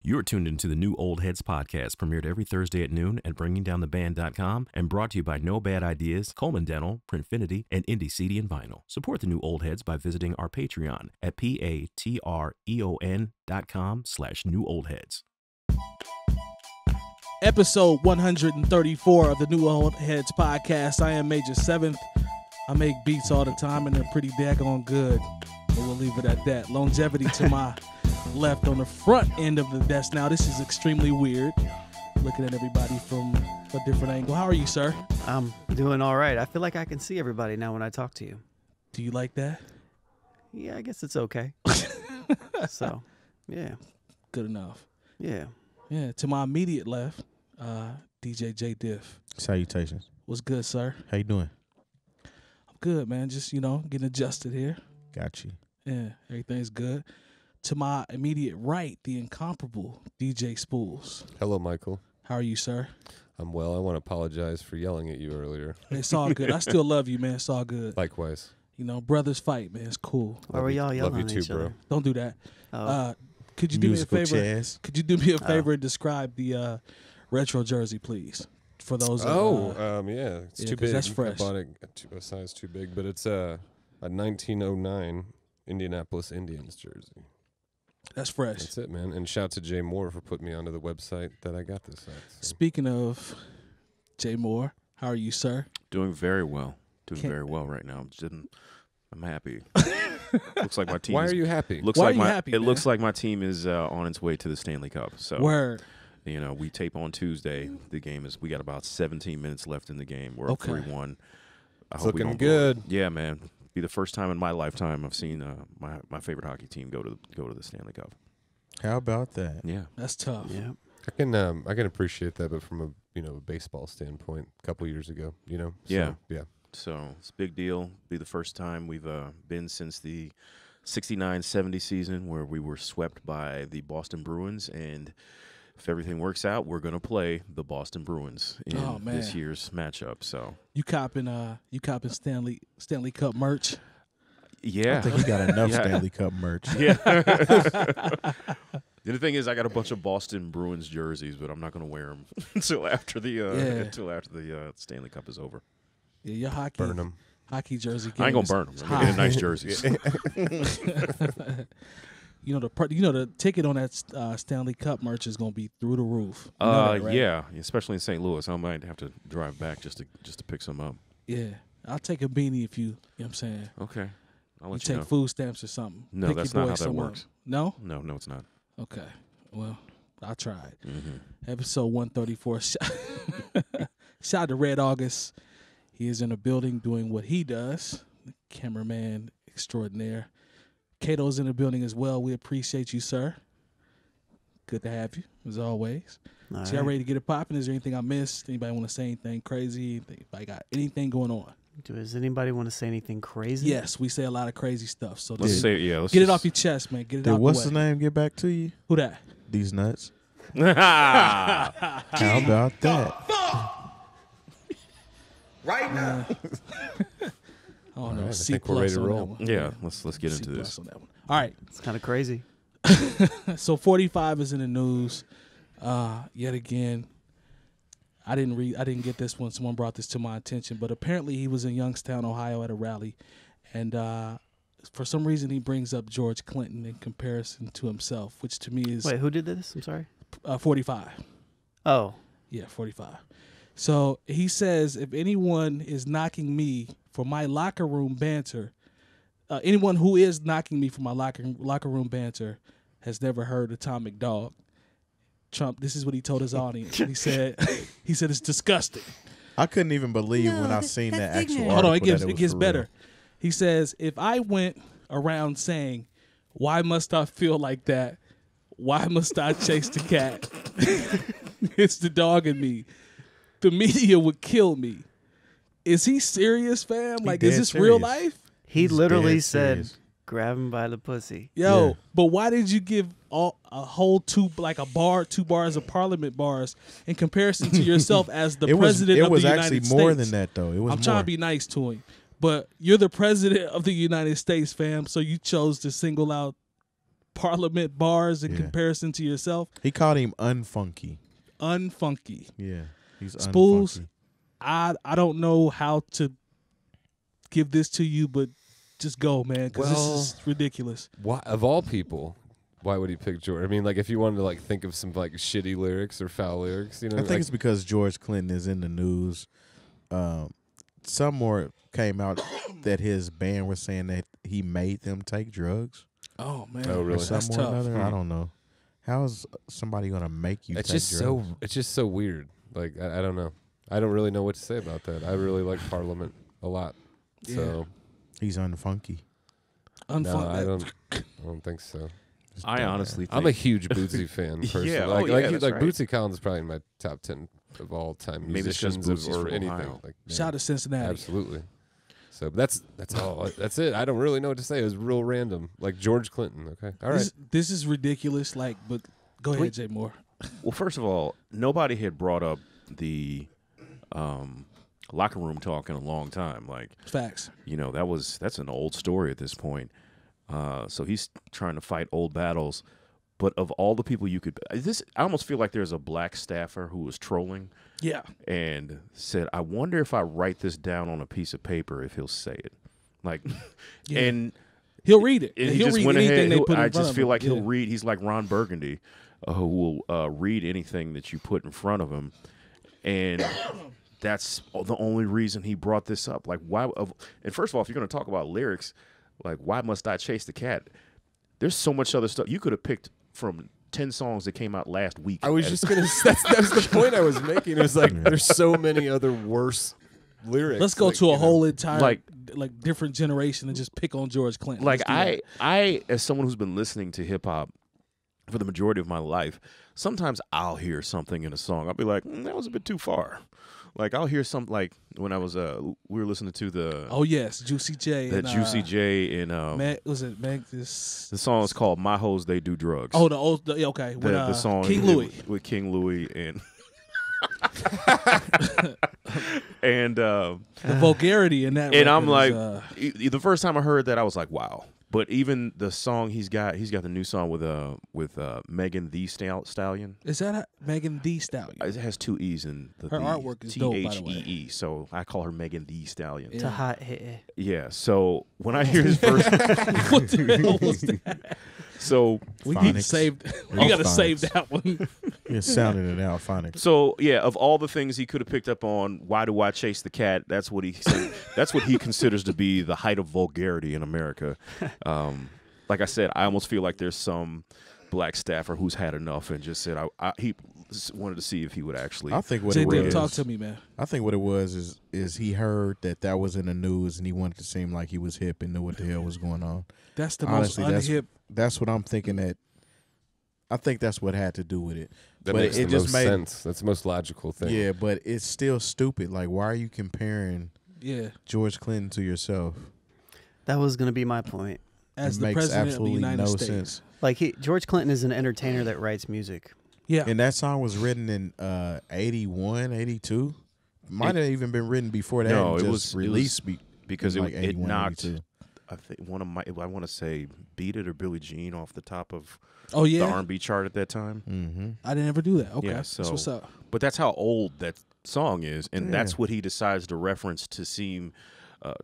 You're tuned into the New Old Heads podcast, premiered every Thursday at noon at BringingDownTheBand.com and brought to you by No Bad Ideas, Coleman Dental, Printfinity, and Indie CD and Vinyl. Support the New Old Heads by visiting our Patreon at patreon.com/newoldheads. Episode 134 of the New Old Heads podcast. I am Major 7th. I make beats all the time and they're pretty daggone good. But we'll leave it at that. Longevity to my left on the front end of the desk. Now, this is extremely weird. Looking at everybody from a different angle. How are you, sir? I'm doing all right. I feel like I can see everybody now when I talk to you. Do you like that? Yeah, I guess it's okay. So, yeah. Good enough. Yeah. Yeah, to my immediate left, DJ J Diff. Salutations. What's good, sir? How you doing? I'm good, man. Just, getting adjusted here. Got you. Yeah, everything's good. To my immediate right, the incomparable DJ Spools. Hello, Michael. How are you, sir? I'm well. I want to apologize for yelling at you earlier. It's all good. I still love you, man. It's all good. Likewise. Brothers fight, man. It's cool. Why were y'all yelling Love you at too, each bro. other? Don't do that. Oh. Could you do me a Musical favor? chairs. Could you do me a favor and describe the retro jersey, please? For those. Yeah. It's yeah, too 'cause big. that's fresh. I bought it a size too big, but it's a 1909 Indianapolis Indians jersey. That's fresh. That's it, man. And shout to Jay Moore for putting me onto the website that I got this at. So. Speaking of Jay Moore, how are you, sir? Doing very well. Can't- Very well right now. I'm happy. Looks like my team. Why are you happy? Looks Why like are you my. happy, It man? looks like my team is on its way to the Stanley Cup. So Word. we tape on Tuesday. The game is. We got about 17 minutes left in the game. We're Okay. up 3-1. I It's hope we looking don't blow it. good. Yeah, man. Be the first time in my lifetime I've seen my favorite hockey team go to the Stanley Cup. How about that? Yeah. That's tough. Yeah. I can appreciate that, but from a baseball standpoint, a couple years ago, So, Yeah. yeah. So it's a big deal. Be the first time we've been since the 69-70 season where we were swept by the Boston Bruins. And if everything works out, we're going to play the Boston Bruins in Oh, man. this year's matchup. So, You copping Stanley Cup merch? yeah. I think he got enough Yeah. Stanley Cup merch. Yeah. The thing is, I got a bunch of Boston Bruins jerseys, but I'm not going to wear them until after the Stanley Cup is over. Yeah, your Burn them. hockey jersey. I ain't game going to burn is them. I'm going to get high. nice jerseys. The ticket on that Stanley Cup merch is gonna be through the roof. You know that, right? Yeah, especially in St. Louis. I might have to drive back just to pick some up. Yeah. I'll take a beanie if you know what I'm saying. Okay. I'll You let you take know. food stamps or something. No, Pick that's your not boy how that some up. works. No? No, it's not. Okay. Well, I tried. Mm-hmm. Episode 134. Shout out to Red August. He is in the building doing what he does. Cameraman extraordinaire. Kato's in the building as well. We appreciate you, sir. Good to have you, as always. All So y'all right. ready to get it popping? Is there anything I missed? Anybody want to say anything crazy? Anybody got anything going on? Does anybody want to say anything crazy? Yes, we say a lot of crazy stuff. So Let's just say Let's get it just- off your chest, man. Get it Did out what's the the way. name get back to you? Who that? These nuts. Ah! How about that? Right now. I don't know. right, I C think we're plus ready to on that roll. one. Yeah, let's get C into plus this. on that one. All right. It's kind of crazy. So 45 is in the news. Yet again, I didn't get this one. Someone brought this to my attention, but apparently he was in Youngstown, Ohio at a rally, and for some reason he brings up George Clinton in comparison to himself, which to me is Wait, who did this? I'm sorry. 45. Oh. Yeah, 45. So he says if anyone is knocking me for my locker room banter, anyone who is knocking me for my locker room banter has never heard Atomic Dog. Trump, this is what he told his audience. He said it's disgusting. I couldn't even believe when I seen that actual Hold on, article it that was gets for better. real. He says if I went around saying, "Why must I feel like that? Why must I chase the cat? It's the dog in me." The media would kill me. Is he serious, fam? Like, is dead this real serious. life? He He's literally dead said, serious. grab him by the pussy. Yo, Yeah. but why did you give a whole two bars of Parliament bars in comparison to yourself as the president of the United States? It was actually more than that, though. It was I'm more. trying to be nice to him, but you're the president of the United States, fam. So you chose to single out Parliament bars in Yeah. comparison to yourself. He called him unfunky. Unfunky. Yeah, he's Spools. unfunky. I don't know how to give this to you, but just go, man, because Well- this is ridiculous. Why, of all people, why would he pick George? I mean, like if you wanted to like think of some like shitty lyrics or foul lyrics, you know, I think like, it's because George Clinton is in the news. Some more came out that his band was saying that he made them take drugs. Oh man, Oh, Or really? some That's more or tough. another. I don't know. How is somebody gonna make you it's take just drugs? it's just so weird. Like I don't know. I don't really know what to say about that. I really like Parliament a lot. So He's unfunky. no, Unfunky. I don't think so. Just I don't- honestly think I'm a huge Bootsy fan. Personally. Yeah, like, oh, like, yeah, that's like right. Bootsy Collins is probably in my top 10 of all time Maybe it's just musicians Bootsy's or from anything. Ohio. Like, Shout out to Cincinnati. absolutely. So that's all. That's it. I don't really know what to say. It was real random. Like George Clinton. Okay. All right. This is ridiculous. Like, but go ahead, Jay Moore. Well, first of all, nobody had brought up the locker room talk in a long time. Like, Facts. you know, that's an old story at this point. So he's trying to fight old battles. But of all the people you could, I almost feel like there's a black staffer who was trolling Yeah. and said, "I wonder if I write this down on a piece of paper, if he'll say it." Like, Yeah. and He'll read it. And he He'll just read went anything ahead. they put in I front just of feel him. like he'll Yeah. read. He's like Ron Burgundy, who will read anything that you put in front of him, and that's the only reason he brought this up. Like, why? And first of all, if you're going to talk about lyrics, like, why must I chase the cat? There's so much other stuff you could have picked from 10 songs that came out last week. I was just gonna. That's the point I was making. It was like there's so many other worse lyrics. Let's go like, to you a know. whole entire like- different generation and just pick on George Clinton. Like, Let's do that. I as someone who's been listening to hip hop for the majority of my life, sometimes I'll hear something in a song. I'll be like, that was a bit too far. Like, I'll hear something, like when I was we were listening to the Oh yes, Juicy J. that and, Juicy J and Was it Meg? This. the song is called "My Hoes They Do Drugs." Oh, the old. Yeah, okay. the, With, the song King Louis. with King Louis and and The vulgarity in that. and I'm record like, is, the first time I heard that, I was like, wow. But even the song he's got the new song with Megan Thee Stallion. is that Megan Thee Stallion? It has two E's in the Her artwork is dope, by the way. Thee, so I call her Megan Thee Stallion. Yeah. To hot hit. Yeah. So when I hear his verse, What the hell was that? so We need to Phonics. save. Real You got to save phonics. that one. You're sounding it out, phonics. So yeah, of all the things he could have picked up on, why do I chase the cat? That's what he said. That's what he considers to be the height of vulgarity in America. Like I said, I almost feel like there's some black staffer who's had enough and just said he wanted to see if he would actually. I think what Jay it Dip, was. talk to me, man. I think what it was is he heard that was in the news and he wanted to seem like he was hip and knew what the hell was going on. That's the Honestly, most unhip. That's what I'm thinking. That I think that's what had to do with it. That but makes it the just most made sense. That's the most logical thing. yeah, but it's still stupid. Like, why are you comparing Yeah, George Clinton to yourself? That was going to be my point. as It the makes president of the absolutely United no States. sense. Like George Clinton is an entertainer that writes music. Yeah, And that song was written in 81, 82. Might have even been written before that. No, and it just was- released because in it, like it 81, knocked. 82. I think one of my. I want to say "Beat It" or Billie Jean off the top of Oh the yeah, R&B chart at that time. Mm-hmm. I didn't ever do that. Okay, Yeah, that's so- what's up. But that's how old that song is, and Yeah. that's what he decides to reference to seem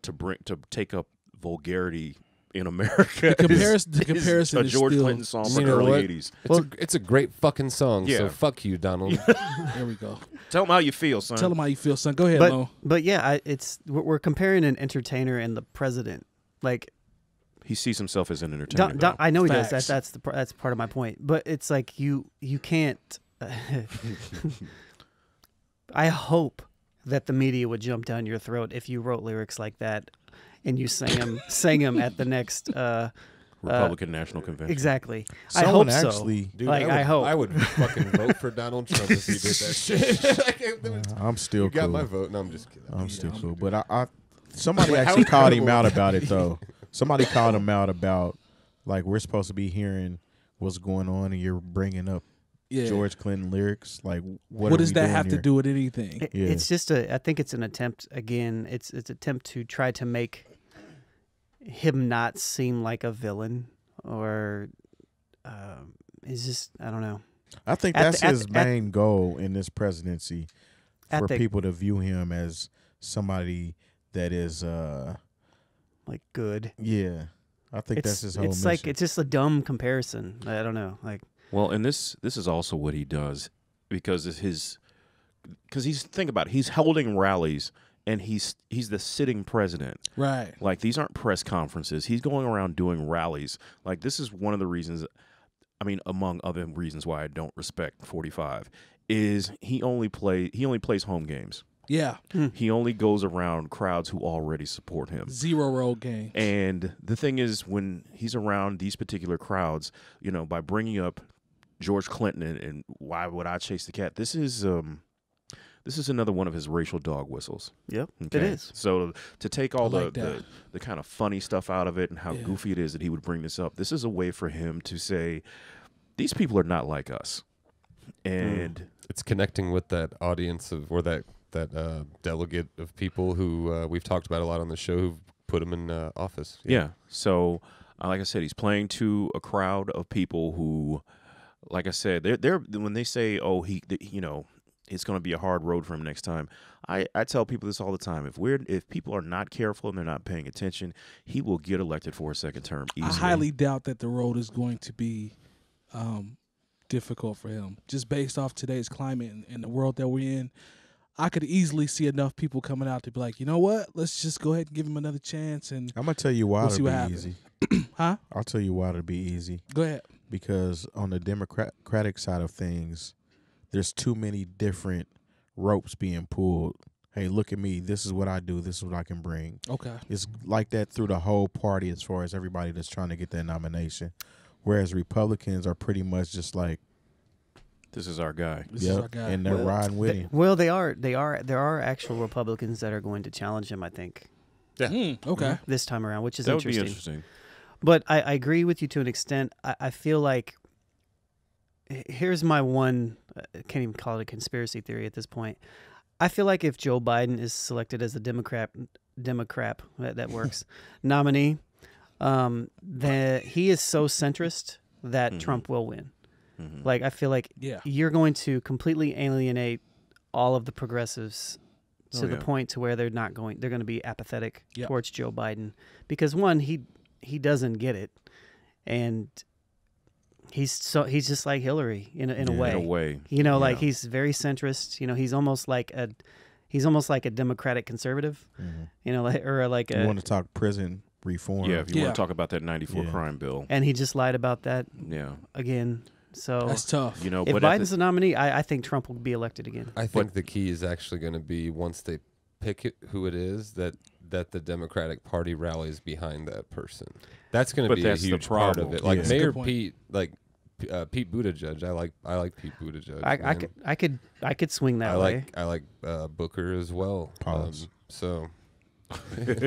to take up vulgarity in America. The comparison a is George still- Clinton song You from know early what? '80s. It's a great fucking song. Yeah. So fuck you, Donald. There we go. Tell him how you feel, son. Tell them how you feel, son. Go ahead, But Lo. but yeah, we're comparing an entertainer and the president. Like He sees himself as an entertainer. though. I know he does. Facts. That's part of my point. But it's like you can't. I hope that the media would jump down your throat if you wrote lyrics like that, and you sang them at the next. Republican National Convention. Exactly. Someone I hope actually, Dude, Like, I hope. I would fucking vote for Donald Trump if he did that shit. I'm still You got cool. my vote. No, I'm just kidding. I'm still cool. But I somebody Wait, how actually called him incredible. out about it though. Somebody called him out about like we're supposed to be hearing what's going on and you're bringing up Yeah. George Clinton lyrics. Like What are does we that doing have to here? do with anything? Yeah. It's just I think it's an attempt again. It's an attempt to try to make him not seem like a villain or is just, I don't know. I think At that's the- at his the- at- main goal in this presidency, At for the- people to view him as somebody that is, Like good. yeah. I think that's his whole It's mission. like it's just a dumb comparison. I don't know. Like Well, and this is also what he does because he's think about it, he's holding rallies and he's the sitting president. Right. Like these aren't press conferences. He's going around doing rallies. Like this is one of the reasons. I mean, among other reasons why I don't respect 45 is he only plays home games. Yeah. He only goes around crowds who already support him. 0 road game. And the thing is, when he's around these particular crowds, by bringing up George Clinton and why would I chase the cat? This is another one of his racial dog whistles. yep, Okay? it is. So to take all I like that. the kind of funny stuff out of it and how Yeah. goofy it is that he would bring this up, this is a way for him to say, these people are not like us. And It's connecting with that audience or that delegate of people who we've talked about a lot on the show who've put him in office. yeah. So like I said, he's playing to a crowd of people who, like I said, they're when they say, "Oh, it's going to be a hard road for him next time." I tell people this all the time. If people are not careful and they're not paying attention, he will get elected for a second term easily. I highly doubt that the road is going to be difficult for him. Just based off today's climate and the world that we're in, I could easily see enough people coming out to be like, you know what? Let's just go ahead and give him another chance. And I'm gonna tell you why We'll see it'll what be happens. easy. huh? I'll tell you why it'll be easy. Go ahead. Because on the Democratic side of things, there's too many different ropes being pulled. Hey, look at me. This is what I do. This is what I can bring. Okay. It's like that through the whole party as far as everybody that's trying to get that nomination. Whereas Republicans are pretty much just like, This is our guy. This is our guy. and they're riding with him. Well, there are actual Republicans that are going to challenge him, I think, Okay. this time around, which is That would be interesting. interesting. But I agree with you to an extent. I feel like here's my one, I can't even call it a conspiracy theory at this point. I feel like if Joe Biden is selected as the Democrat that works nominee, that he is so centrist that Trump will win. Like I feel like Yeah. you're going to completely alienate all of the progressives to the yeah. point to where they're going to be apathetic Yep. towards Joe Biden because one, he doesn't get it, and he's just like Hillary in a way. In a way. Like Yeah. he's very centrist. He's almost like a Democratic conservative. Like You want to talk prison reform? Yeah, if you Yeah. want to talk about that 94 Yeah. crime bill. and he just lied about that Yeah. again. So That's tough. if but Biden's the nominee, I think Trump will be elected again. I think the key is actually going to be once they pick who it is that the Democratic Party rallies behind that person. That's going to But be a that's the huge part of problem. it. Like Yeah. Mayor Good point. Pete, Pete Buttigieg. I like Pete Buttigieg. I could swing that way. I like Booker as well. Pause. So I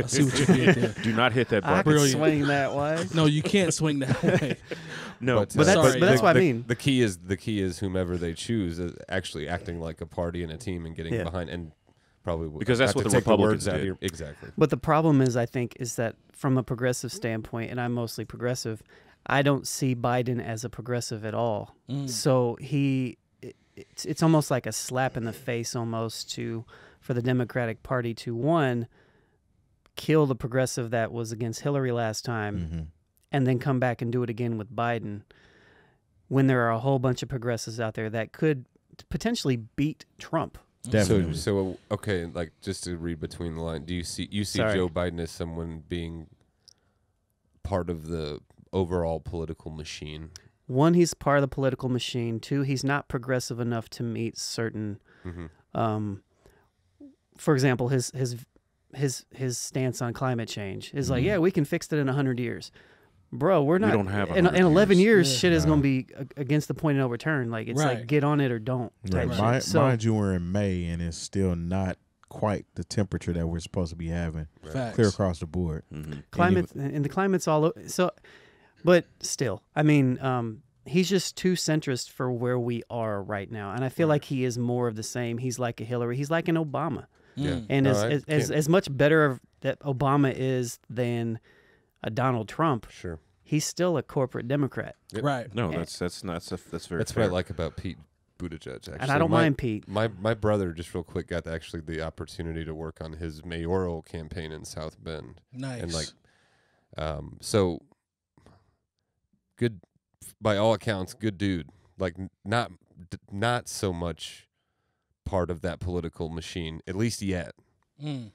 see what you did there. Do not hit that I button. could Brilliant. swing that way. No, you can't swing that way. No, But But Sorry. that's what I the- mean. The key is whomever they choose is actually acting like a party and a team and getting Yeah. behind and probably Because that's not what to the take words Republicans out of did. your- exactly. But the problem is, I think, is that from a progressive standpoint, and I'm mostly progressive, I don't see Biden as a progressive at all. So it's almost like a slap in the face almost for the Democratic Party to, one, kill the progressive that was against Hillary last time and then come back and do it again with Biden when there are a whole bunch of progressives out there that could potentially beat Trump. Definitely. So okay, like just to read between the lines, do you see Sorry. Joe Biden as someone being part of the overall political machine? One, he's part of the political machine. Two, he's not progressive enough to meet certain, for example, his stance on climate change is like, yeah, we can fix it in 100 years. Bro, we're not. don't have in 100 11 years, Yeah. shit is going to be against the point of no return. Like it's Right. like get on it or don't. Type Right. shit. So Mind you, we're in May and it's still not quite the temperature that we're supposed to be having Facts. clear across the board. climate and the climate's all so, but still, I mean, he's just too centrist for where we are right now, and I feel like he is more of the same. He's like a Hillary. He's like an Obama. Yeah. And No, as I can't- much better that Obama is than a Donald Trump, Sure. he's still a corporate Democrat. Yep. Right. No, that's very. That's what fair. I like about Pete Buttigieg. Actually, And I don't mind Pete. My brother, just real quick, got actually the opportunity to work on his mayoral campaign in South Bend, Nice. and so good by all accounts, good dude. Like not so much part of that political machine, at least yet. Mm.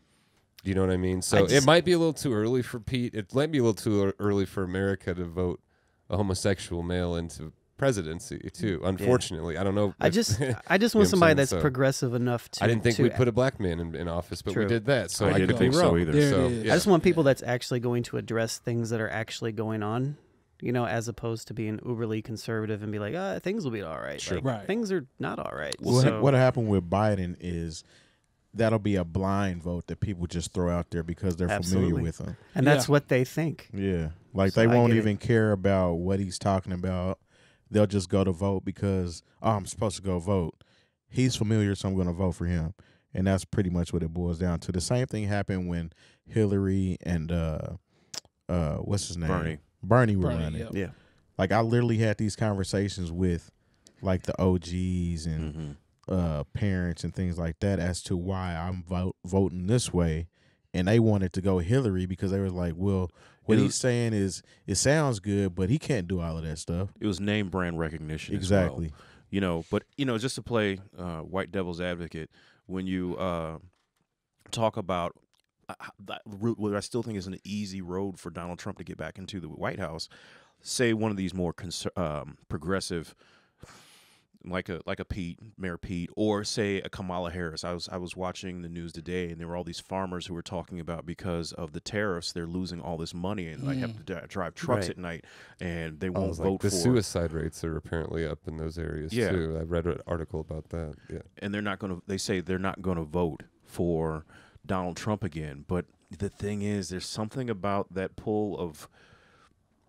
Do you know what I mean? So it might be a little too early for Pete. It might be a little too early for America to vote a homosexual male into presidency too. Unfortunately, I don't know. I if- just you know want what I'm somebody saying? that's So, progressive enough to. I didn't think to we'd put a black man in office, but True. we did that. So I I, didn't could be think so wrong. either. There it So is. yeah. I just want people that's actually going to address things that are actually going on, as opposed to being uberly conservative and be like, things will be all right. Sure. Like, Right. Things are not all right. What happened with Biden is that'll be a blind vote that people just throw out there because they're Absolutely. familiar with him. And that's Yeah. what they think. Yeah, like So they I won't get it. even care about what he's talking about. They'll just go to vote because I'm supposed to go vote. He's familiar, so I'm going to vote for him, and that's pretty much what it boils down to. The same thing happened when Hillary and what's his name, Bernie were Bernie, running. yep. Yeah. Like I literally had these conversations with like the OGs and parents and things like that as to why I'm voting this way, and they wanted to go Hillary because they were like, well, what he's saying is it sounds good, but he can't do all of that stuff. It was name brand recognition. Exactly. As well. But just to play white devil's advocate, when you talk about that route, what I still think is an easy road for Donald Trump to get back into the White House, say one of these more progressive, like a Mayor Pete, or say a Kamala Harris. I was watching the news today, and there were all these farmers who were talking about because of the tariffs, they're losing all this money and like have to drive trucks Right. at night, and they I won't was vote like, the for. suicide rates are apparently up in those areas Yeah. too. I read an article about that. Yeah. And they're not going to. They say they're not going to vote for Donald Trump again. But the thing is, there's something about that pull of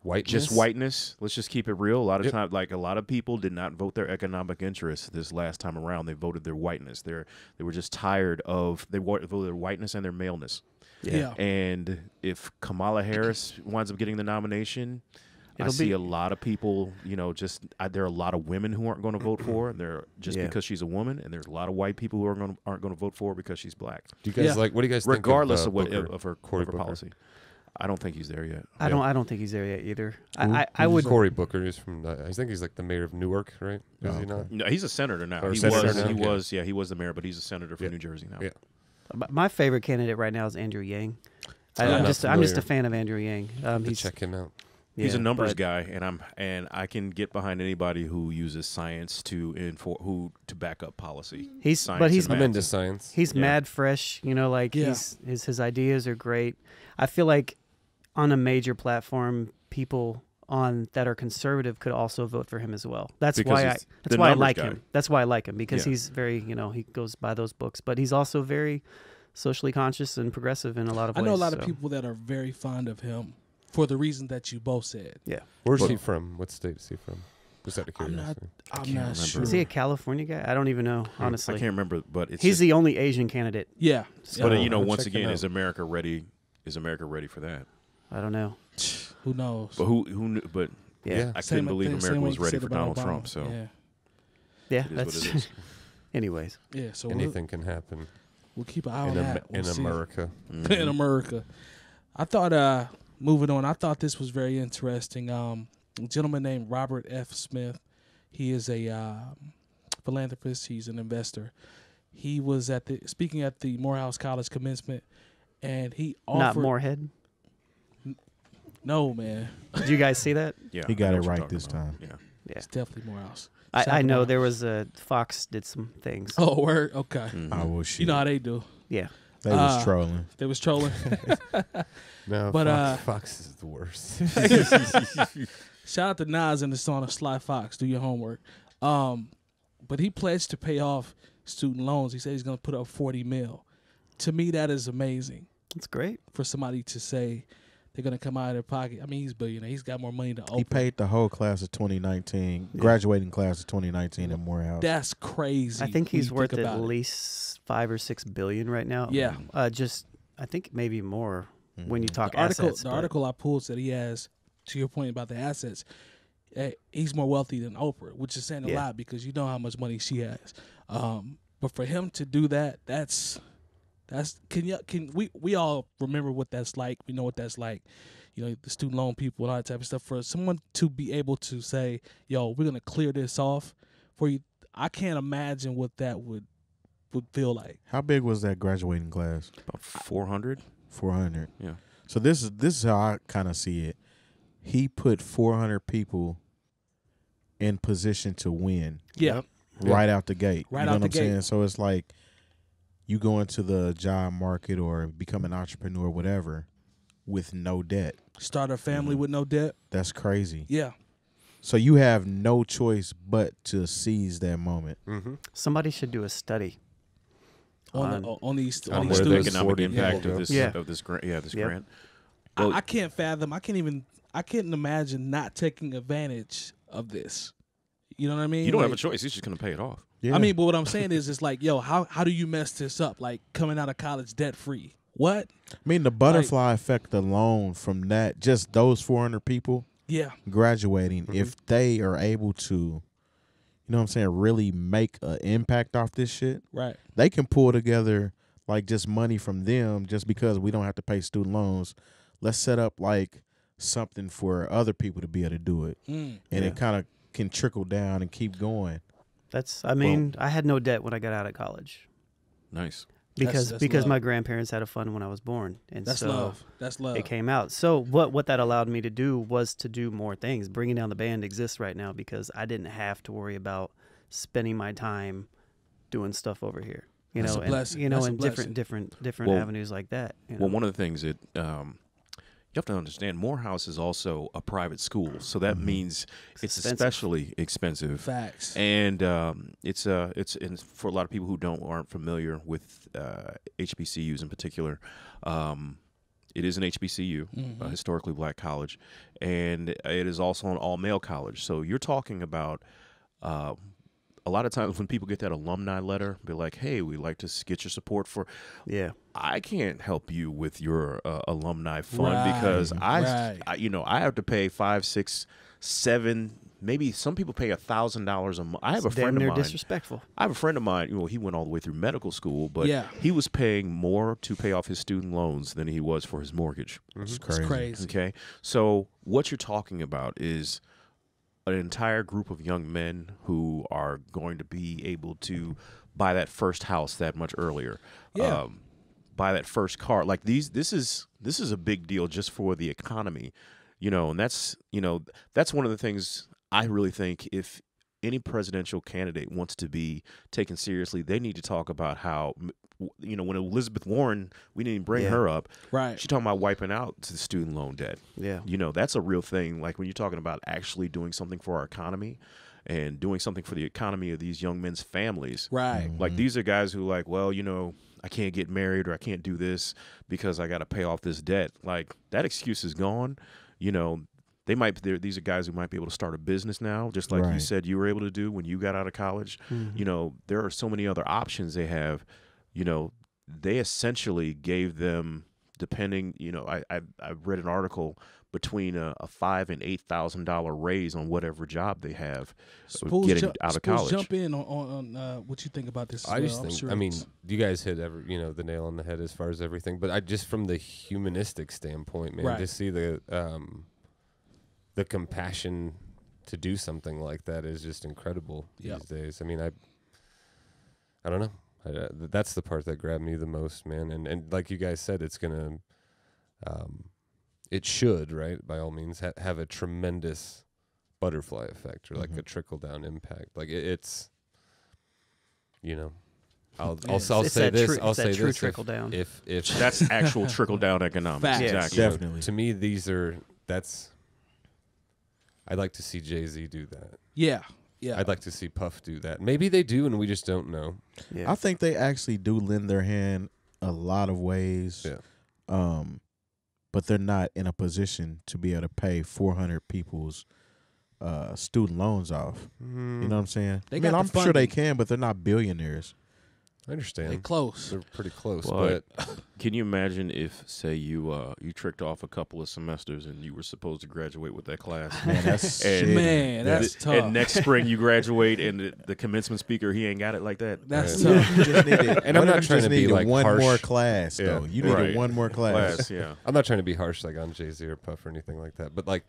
Whiteness. just whiteness. Let's just keep it real. A lot of Yep. times, like a lot of people did not vote their economic interests this last time around. They voted their whiteness. They were just tired of voted their whiteness and their maleness. Yeah. And if Kamala Harris winds up getting the nomination, I It'll see be- a lot of people, there are a lot of women who aren't going to vote for her, and they're just Yeah. because she's a woman, and there's a lot of white people who aren't going to vote for her because she's black, Do you guys Yeah. what do you guys regardless think of what Booker? of her Cory Booker Booker. policy. I don't think he's there yet. I don't think he's there yet either. I would. Cory Booker is from. I think he's like the mayor of Newark, right? Is he not? No, he's a senator now. Or He senator was. now? He Yeah. was. Yeah, he was the mayor, but he's a senator from Yeah. New Jersey now. Yeah. My favorite candidate right now is Andrew Yang. I'm I'm not just a familiar. fan of Andrew Yang. To He's check him out. He's a yeah, numbers but guy, and I can get behind anybody who uses science to back up policy. He's Science but and he's math. I'm into science. he's Yeah. mad fresh. Like Yeah. his ideas are great. I feel like on a major platform, people that are conservative could also vote for him as well. That's Because why he's the I numbers like guy. him. That's why I like him because Yeah. he's very he goes by those books, but he's also very socially conscious and progressive in a lot of I ways. know a lot of so. people that are very fond of him for the reason that you both said. Yeah, Where's But- he from? What state is he from? Just out of I'm not. curiosity. I'm can't not remember. sure. is he a California guy? I don't even know honestly. I can't remember, but it's He's just, the only Asian candidate. Yeah. So- But Oh, I'll once check him again, out. is America ready? Is America ready for that? I don't know. Who knows? But who knew? But Yeah, Yeah. I Same couldn't believe thing- same America way was you ready said for about Donald Obama. Trump. So yeah, yeah. it is That's. what it is. Anyways, yeah. So Anything can happen we'll keep an eye on in, that. We'll in see. America. In America. I thought. Moving on. I thought this was very interesting. A gentleman named Robert F. Smith. He is a philanthropist. He's an investor. He was speaking at the Morehouse College commencement, and he offered. not Moorhead. No, man. Did you guys see that? Yeah, He I got know it what you're right talking this about. time. Yeah. Yeah, It's definitely Morehouse. I know Morehouse. there was a Fox did some things. Oh, word. Okay. Mhm. I will shoot. You know how they do. Yeah, They was trolling. They was trolling. No, But, Fox is the worst. Shout out to Nas and the song of Sly Fox. Do your homework. But he pledged to pay off student loans. He said he's going to put up $40 million. To me, that is amazing it's great. for somebody to say they're going to come out of their pocket. I mean, he's a billionaire. He's got more money to open. He paid the whole class of 2019, graduating class of 2019 at Morehouse. That's crazy. I think when he's you worth think at about it. least $5 or $6 billion right now. Yeah. Just I think maybe more when you talk The article, assets. the but- article I pulled said he has to your point about the assets, he's more wealthy than Oprah, which is saying a Yeah. lot because you know how much money she has. But for him to do that, that's can we all remember what that's like? We know what that's like. You know, the student loan people and all that type of stuff. For someone to be able to say, "Yo, we're gonna clear this off for you," I can't imagine what that would feel like. How big was that graduating class? About 400. 400. Yeah. So this is how I kind of see it. He put 400 people in position to win Yeah, Yep. right out the gate. Right you know out what the I'm gate. saying? So it's like you go into the job market or become an entrepreneur, whatever, with no debt. start a family with no debt. That's crazy. Yeah, So you have no choice but to seize that moment. Mm-hmm. Somebody should do a study. on these on On where the those students. economic 40 impact people of go. this Yeah. of this grant. Yeah, this Yep. grant. I, Well- I can't fathom. I can't imagine not taking advantage of this. You know what I mean? You don't have a Like, choice. He's just going to pay it off. Yeah. I mean, but what I'm saying is, it's like, yo, how do you mess this up? Like coming out of college debt free. What? the butterfly effect alone from that, just those 400 people Yeah, graduating, if they are able to, you know what I'm saying, really make an impact off this shit, right. they can pull together like just money from them just because we don't have to pay student loans. Let's set up like something for other people to be able to do it. And it kind of can trickle down and keep going. I mean, I had no debt when I got out of college Nice. because that's love. my grandparents had a fund when I was born, and That's so love. That's love. it came out. So what that allowed me to do was to do more things. Bringing Down the Band exists right now because I didn't have to worry about spending my time doing stuff over here. You That's know, a and blessing. you know, That's a and blessing. different Well- avenues like that. You know? Well, one of the things that you have to understand, Morehouse is also a private school, so that means it's expensive. especially expensive. Facts. And it's and for a lot of people who aren't familiar with HBCUs in particular, it is an HBCU, a historically black college, and it is also an all male college. So you're talking about a lot of times when people get that alumni letter, be like, "Hey, we'd like to get your support for." Yeah. I can't help you with your alumni fund Right, because right. I have to pay $5, $6, $7, maybe some people pay $1,000 a month. I have a It's damn friend of near mine. disrespectful. I have a friend of mine. He went all the way through medical school, but Yeah. he was paying more to pay off his student loans than he was for his mortgage. It's It's crazy. crazy. Okay, so what you're talking about is an entire group of young men who are going to be able to buy that first house that much earlier. Yeah. Buy that first car. Like this is a big deal just for the economy, and that's one of the things I really think if any presidential candidate wants to be taken seriously, they need to talk about how, when Elizabeth Warren, we didn't bring Yeah. her up. Right. She's talking about wiping out the student loan debt. Yeah. That's a real thing. Like when you're talking about actually doing something for our economy and doing something for the economy of these young men's families. Right. Like these are guys who like, well, I can't get married or I can't do this because I got to pay off this debt. Like that excuse is gone. These are guys who might be able to start a business now, just like you Right. said you were able to do when you got out of college. There are so many other options they have. They essentially gave them, depending, I read an article between a $5,000 and $8,000 raise on whatever job they have getting out of college. Jump in on what you think about this. I as just well. I'm think, sure I mean, it's- you guys hit the nail on the head as far as everything, but I just from the humanistic standpoint, man, Right. to see the compassion to do something like that is just incredible Yep. these days. I mean, I don't know. That's the part that grabbed me the most, man. And like you guys said, it's gonna, it should, right, by all means, have a tremendous butterfly effect or like a trickle down impact. Like it's, I'll Yes. I'll It's say that this. true- I'll it's that say true this. trickle down. If That's actual trickle down economics. Facts. Exactly. you know, Definitely. to me, I'd like to see Jay-Z do that. yeah. I'd like to see Puff do that. Maybe they do, and we just don't know. Yeah. I think they actually do lend their hand a lot of ways. Yeah. But they're not in a position to be able to pay 400 people's student loans off. You know what I'm saying? They I mean, got the I'm sure they funding. can, but they're not billionaires. I understand. They close. They're pretty close, But but can you imagine if, say, you tricked off a couple of semesters and you were supposed to graduate with that class? Man, that's And- shitty. Man, that's tough. And next spring you graduate, and the commencement speaker, he ain't got it like that. That's Right. tough. You just needed, And I'm what not if you trying just to be, needed like, one harsh. more class Yeah. though. You needed Right. one more class. Class, yeah. I'm not trying to be harsh like on Jay-Z or Puff or anything like that. But like,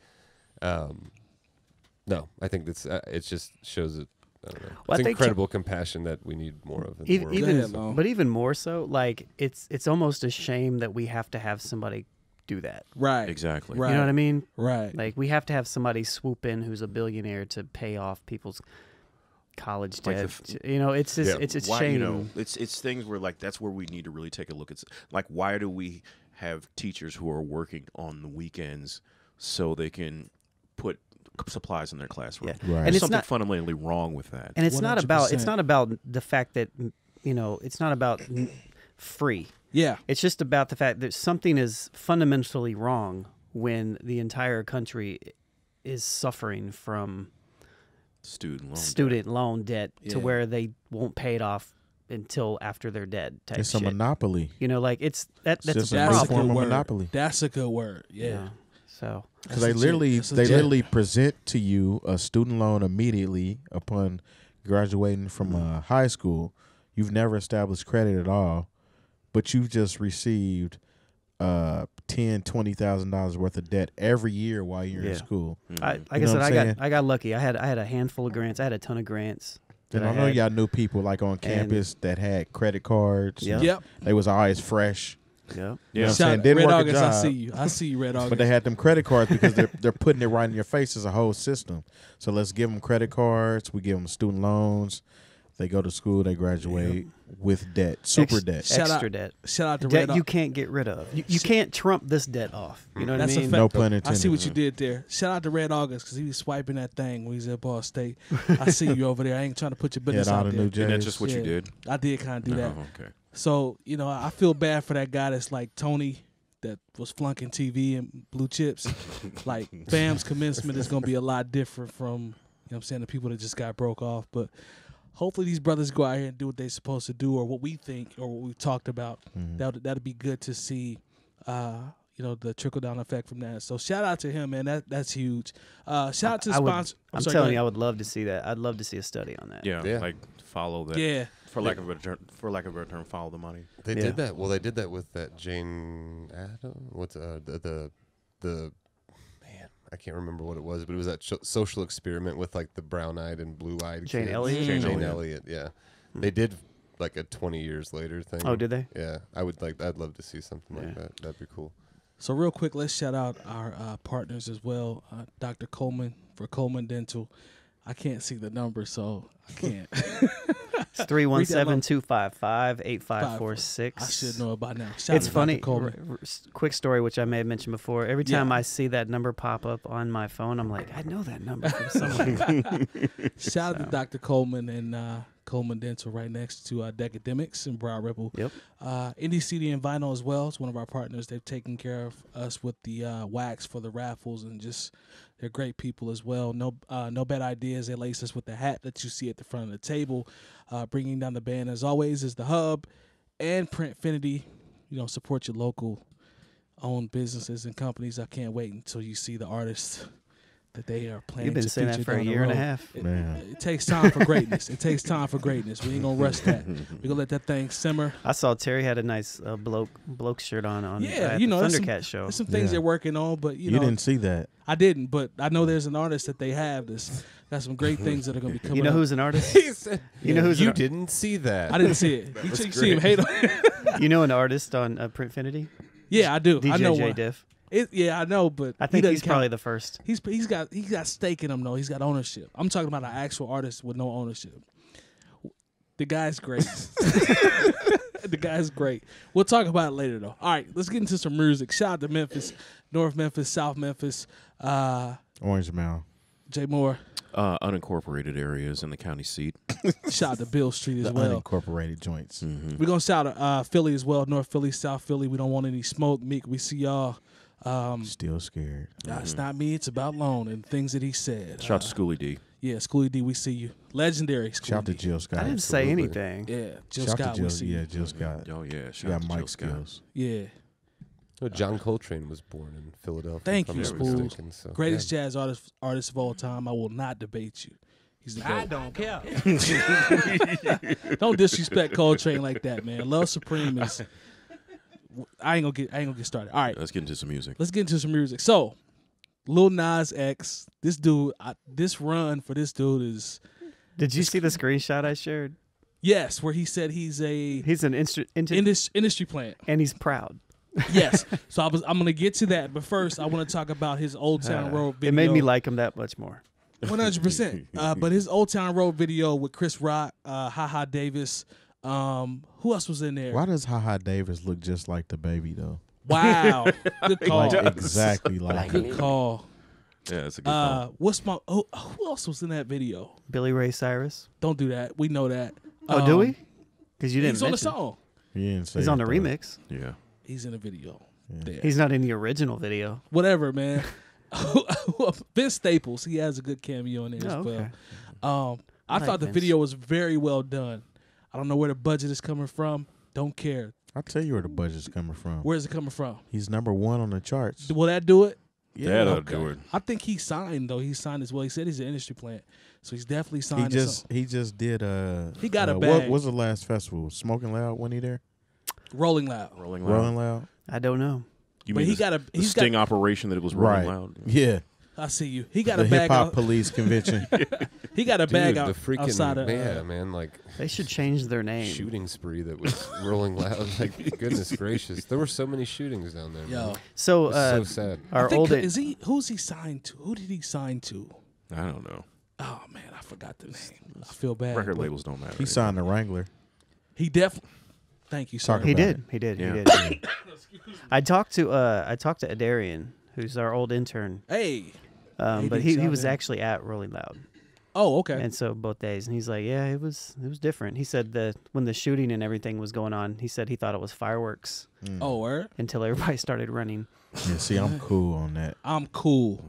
no, I think that's it. Just shows it. I don't know. Well, I It's think incredible compassion that we need more of in the world. Go ahead, Even, Lon. but even more so, like it's almost a shame that we have to have somebody do that. Right. Exactly. Right. You know what I mean? Right. Like we have to have somebody swoop in who's a billionaire to pay off people's college Like debt. the You know, it's just Yeah. it's a Why, shame. you know, it's things where like that's where we need to really take a look at. Like, why do we have teachers who are working on the weekends so they can put supplies in their classroom? Yeah. Right. And There's it's something not fundamentally wrong with that. and it's not about 100%. the fact that it's not about free. Yeah. It's just about the fact that something is fundamentally wrong when the entire country is suffering from Student loan. loan debt Yeah. to where they won't pay it off until after they're dead. Type It's a shit. monopoly. You know, like that's It's a just a That's new a problem. form good of word. monopoly. That's a good word. Yeah. So Because That's they legit. That's they legit. literally present to you a student loan immediately upon graduating from high school. You've never established credit at all, but you've just received $10,000-$20,000 worth of debt every year while you're in Yeah. school. I, Mhm. like You know I what said, I'm saying? I got lucky. I had a handful of grants. I had a ton of grants. And that I know had. y'all knew people like on campus that had credit cards. Yeah. Yep. They was always fresh. Yep. You know what Yeah. I'm saying? Shout, Didn't Red work a August, I job. see you. I see you, Red August. But they had them credit cards because they're putting it right in your face as a whole system. So let's give them credit cards. We give them student loans. They go to school. They graduate with debt, super debt. Shout Extra out- debt. Shout out to Red Debt you August. can't get rid of. You can't trump this debt off. You know what That's I a mean? fact. No pun I intended. see what you did there. Shout out to Red August because he was swiping that thing when he was at Ball State. I see you over there. I ain't trying to put your He business had all out the there. new And that's J's. just what you Yeah. did. I did kind of do that. Oh, okay. So, I feel bad for that guy that's like Tony that was flunking TV and blue chips. Like, Bam's commencement is going to be a lot different from, what I'm saying, the people that just got broke off. But hopefully these brothers go out here and do what they're supposed to do or what we think or what we've talked about. Mhm. That'd be good to see, the trickle-down effect from that. So shout out to him, man. That's huge. Shout out to the I would- sponsor. I'm sorry, telling go you, I ahead. would love to see that. I'd love to see a study on that. Yeah, Yeah. like follow that. Yeah. For lack of a better term, follow the money. They Yeah. did that. Well, they did that with that Jane Adam. What's the man? I can't remember what it was, but it was that social experiment with like the brown-eyed and blue-eyed Jane kids. Elliott? Jane Jane Elliott. Elliott. Yeah, they did like a 20 years later thing. Oh, did they? Yeah, I'd love to see something like Yeah. that. That'd be cool. So real quick, let's shout out our partners as well. Dr. Coleman for Coleman Dental. I can't see the number, so I can't. It's 317-255-8546. I should know it by now. Shout It's out to funny. Dr. Coleman. Quick story, which I may have mentioned before. Every Yeah. time I see that number pop up on my phone, I'm like, I know that number from somewhere. Shout out to So. Dr. Coleman and Coleman Dental right next to Decademics and Broad Ripple. Yep. Indie CD and Vinyl as well. It's one of our partners. They've taken care of us with the wax for the raffles and just they're great people as well. No bad ideas. They lace us with the hat that you see at the front of the table. Bringing down the band as always is the Hub and Printfinity. Support your local owned businesses and companies. I can't wait until you see the artists that they are planning You've been to saying that feature for a down the year and a road. half. Man. It takes time for greatness. It takes time for greatness. We ain't gonna rush that. We gonna let that thing simmer. I saw Terry had a nice bloke shirt on Yeah, at you the know, there's some- Thundercat show. There's some things Yeah. they're working on, but You know, didn't see that. I didn't. But I know there's an artist that they have that's got some great things that are gonna be coming. You know up. who's an artist? You know who's You an, didn't see that. I didn't see it. You see him hate on. you know an artist on Printfinity? Yeah, I do. I know DJ J one. Diff. Yeah, I know, but I he think doesn't he's count. probably the first. He's got stake in him though. He's got ownership. I'm talking about an actual artist with no ownership. The guy's great. The guy's great. We'll talk about it later though. All right, let's get into some music. Shout out to Memphis, North Memphis, South Memphis. Orange Mound. Jay Moore. Unincorporated areas in the county seat. Shout out to Bill Street as The well. unincorporated joints. Mm-hmm. We're gonna shout out Philly as well. North Philly, South Philly. We don't want any smoke. Meek, we see y'all. Still scared. It's not me. It's about Lone and things that he said. Shout out to Schoolie D. Yeah, Schoolie D, we see you. Legendary Schoolie Shout out to D. Jill Scott. I didn't say Absolutely. anything. Yeah, Jill Shout out Scott, to we Jill. see Yeah, you. Jill Scott. Oh yeah, She shout got out to mic Jill Scott. skills. Yeah. Oh, John Coltrane was born in Philadelphia. Thank if you, I'm not Spools. mistaken, so, Greatest jazz artist of all time. I will not debate you. He's the GOAT. don't care. Don't disrespect Coltrane like that, man. Love Supreme is. I ain't gonna get started. All right, Let's get into some music. let's get into some music. So, Lil Nas X, this dude, this run for this dude is Did you see the screenshot I shared? yes, where he said he's He's an industry plant. and he's proud. Yes. So I'm gonna get to that, but first I want to talk about his Old Town Road video. It made me like him that much more. 100%. But his Old Town Road video with Chris Rock, HaHa Davis. Who else was in there? Why does HaHa Davis look just like the baby though? Wow. Good call. Like exactly like Good it. call. Yeah, that's a good call. What's my? Who else was in that video? Billy Ray Cyrus. Don't do that. We know that. Oh, do we? Because you didn't He's on the mention. song. He didn't say He's on the it, though. remix. Yeah. He's in the video. There. He's not in the original video. Whatever, man. Vince Staples. He has a good cameo in there as Oh, well. okay. I like thought the Vince. video was very well done. I don't know where the budget is coming from. Don't care. I'll tell you where the budget's coming from. Where's it coming from? He's number 1 on the charts. Will that do it? That'll Okay. do it. I think he signed though. He signed as well. He said he's an industry plant, so he's definitely He signed. he just did He got a what bag. was the last festival? Smoking Loud, when he there? Rolling Loud. Rolling Loud. Rolling Loud? I don't know. You But mean he the, got a the he's sting got. operation that it was Rolling Right. Loud? Yeah. I see you. He got The a bag. hip hop Out, police convention. he got a Dude, bag the out, freaking outside of. man, like They should change their name. shooting spree that was rolling loud. Like goodness gracious, there were so many shootings down there. Yo, man. So, It's so sad. I our think, old is he? Who's he signed to? Who did he sign to? I don't know. Oh man, I forgot the name. I feel bad. Record but labels don't matter. He signed the Wrangler. He definitely. Thank you, sir. Talk he about did. He did. Yeah. He did. I talked to Adarian, who's our old intern. Hey. But did he shout was out. actually at Rolling Loud, Oh, okay. and so both days, and he's like, yeah, it was different. He said that when the shooting and everything was going on, he said he thought it was fireworks Oh, word. until everybody started running. Yeah, see, I'm cool on that. I'm cool.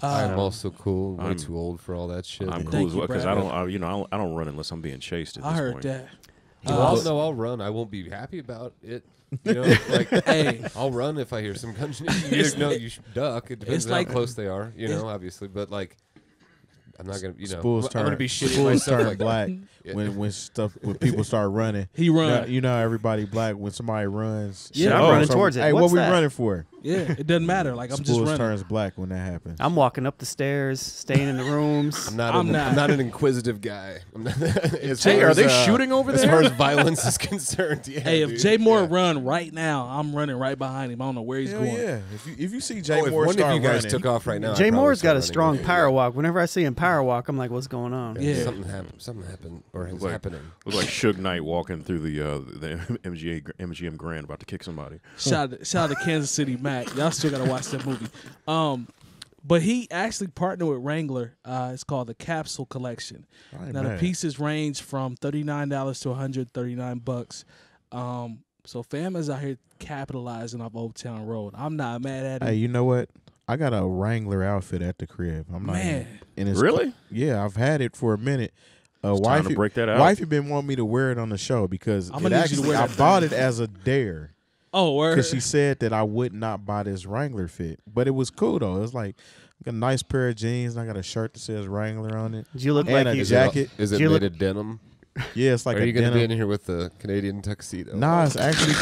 I'm also cool. Way I'm- too old for all that shit. I'm man. cool Thank as you, well because Brad. I don't run unless I'm being chased. At I this heard point. that. Well, no, I'll run. I won't be happy about it. You know, like Hey. I'll run if I hear some gunshots. You either know you should duck. It depends it's on like- how close they are. You know, obviously, but like, I'm not gonna. You know, Spools I'm gonna be shitting Spools myself. turn Like, black Yeah. when people start running. He run. You know how everybody black when somebody runs. Yeah, I'm Oh, running so- towards it. Hey, What's what we that? running for? Yeah, it doesn't matter. Like I'm just Spools running. turns black when that happens. I'm walking up the stairs, staying in the rooms. I'm not. I'm not. I'm not an inquisitive guy. I'm not, as Hey, far are as, they shooting over As there? far as violence is concerned, yeah. Hey, if dude. Jay Moore Yeah. run right now, I'm running right behind him. I don't know where he's Hell going. yeah! If you see Jay Oh, if Moore one start of you guys running, took off right now, I'd Jay probably Moore's start got a running strong with you. power walk. Whenever I see him power walk, I'm like, what's going on? Yeah. Something happened, or is Like- happening. Look like Suge Knight walking through the MGM Grand about to kick somebody. Shout out to Kansas City Mac. Y'all still gotta watch that movie. But he actually partnered with Wrangler. It's called the Capsule Collection. I ain't Now the mad. pieces range from $39 to $139. So fam is out here capitalizing off Old Town Road. I'm not mad at it. Hey, you know what? I got a Wrangler outfit at the crib. I'm not Man. and it's Really? Yeah, I've had it for a minute. It's time to break that out. Wifey been wanting me to wear it on the show because I'm gonna need you to wear I that bought thing. it as a dare Oh, word. because she said that I would not buy this Wrangler fit, but it was cool though. It was like I got a nice pair of jeans and I got a shirt that says Wrangler on it. Did you look And like a you? jacket. Is it Do you made look- of denim? Yeah, it's like Are a you going to be denim. in here with the Canadian tuxedo? Nah, it's actually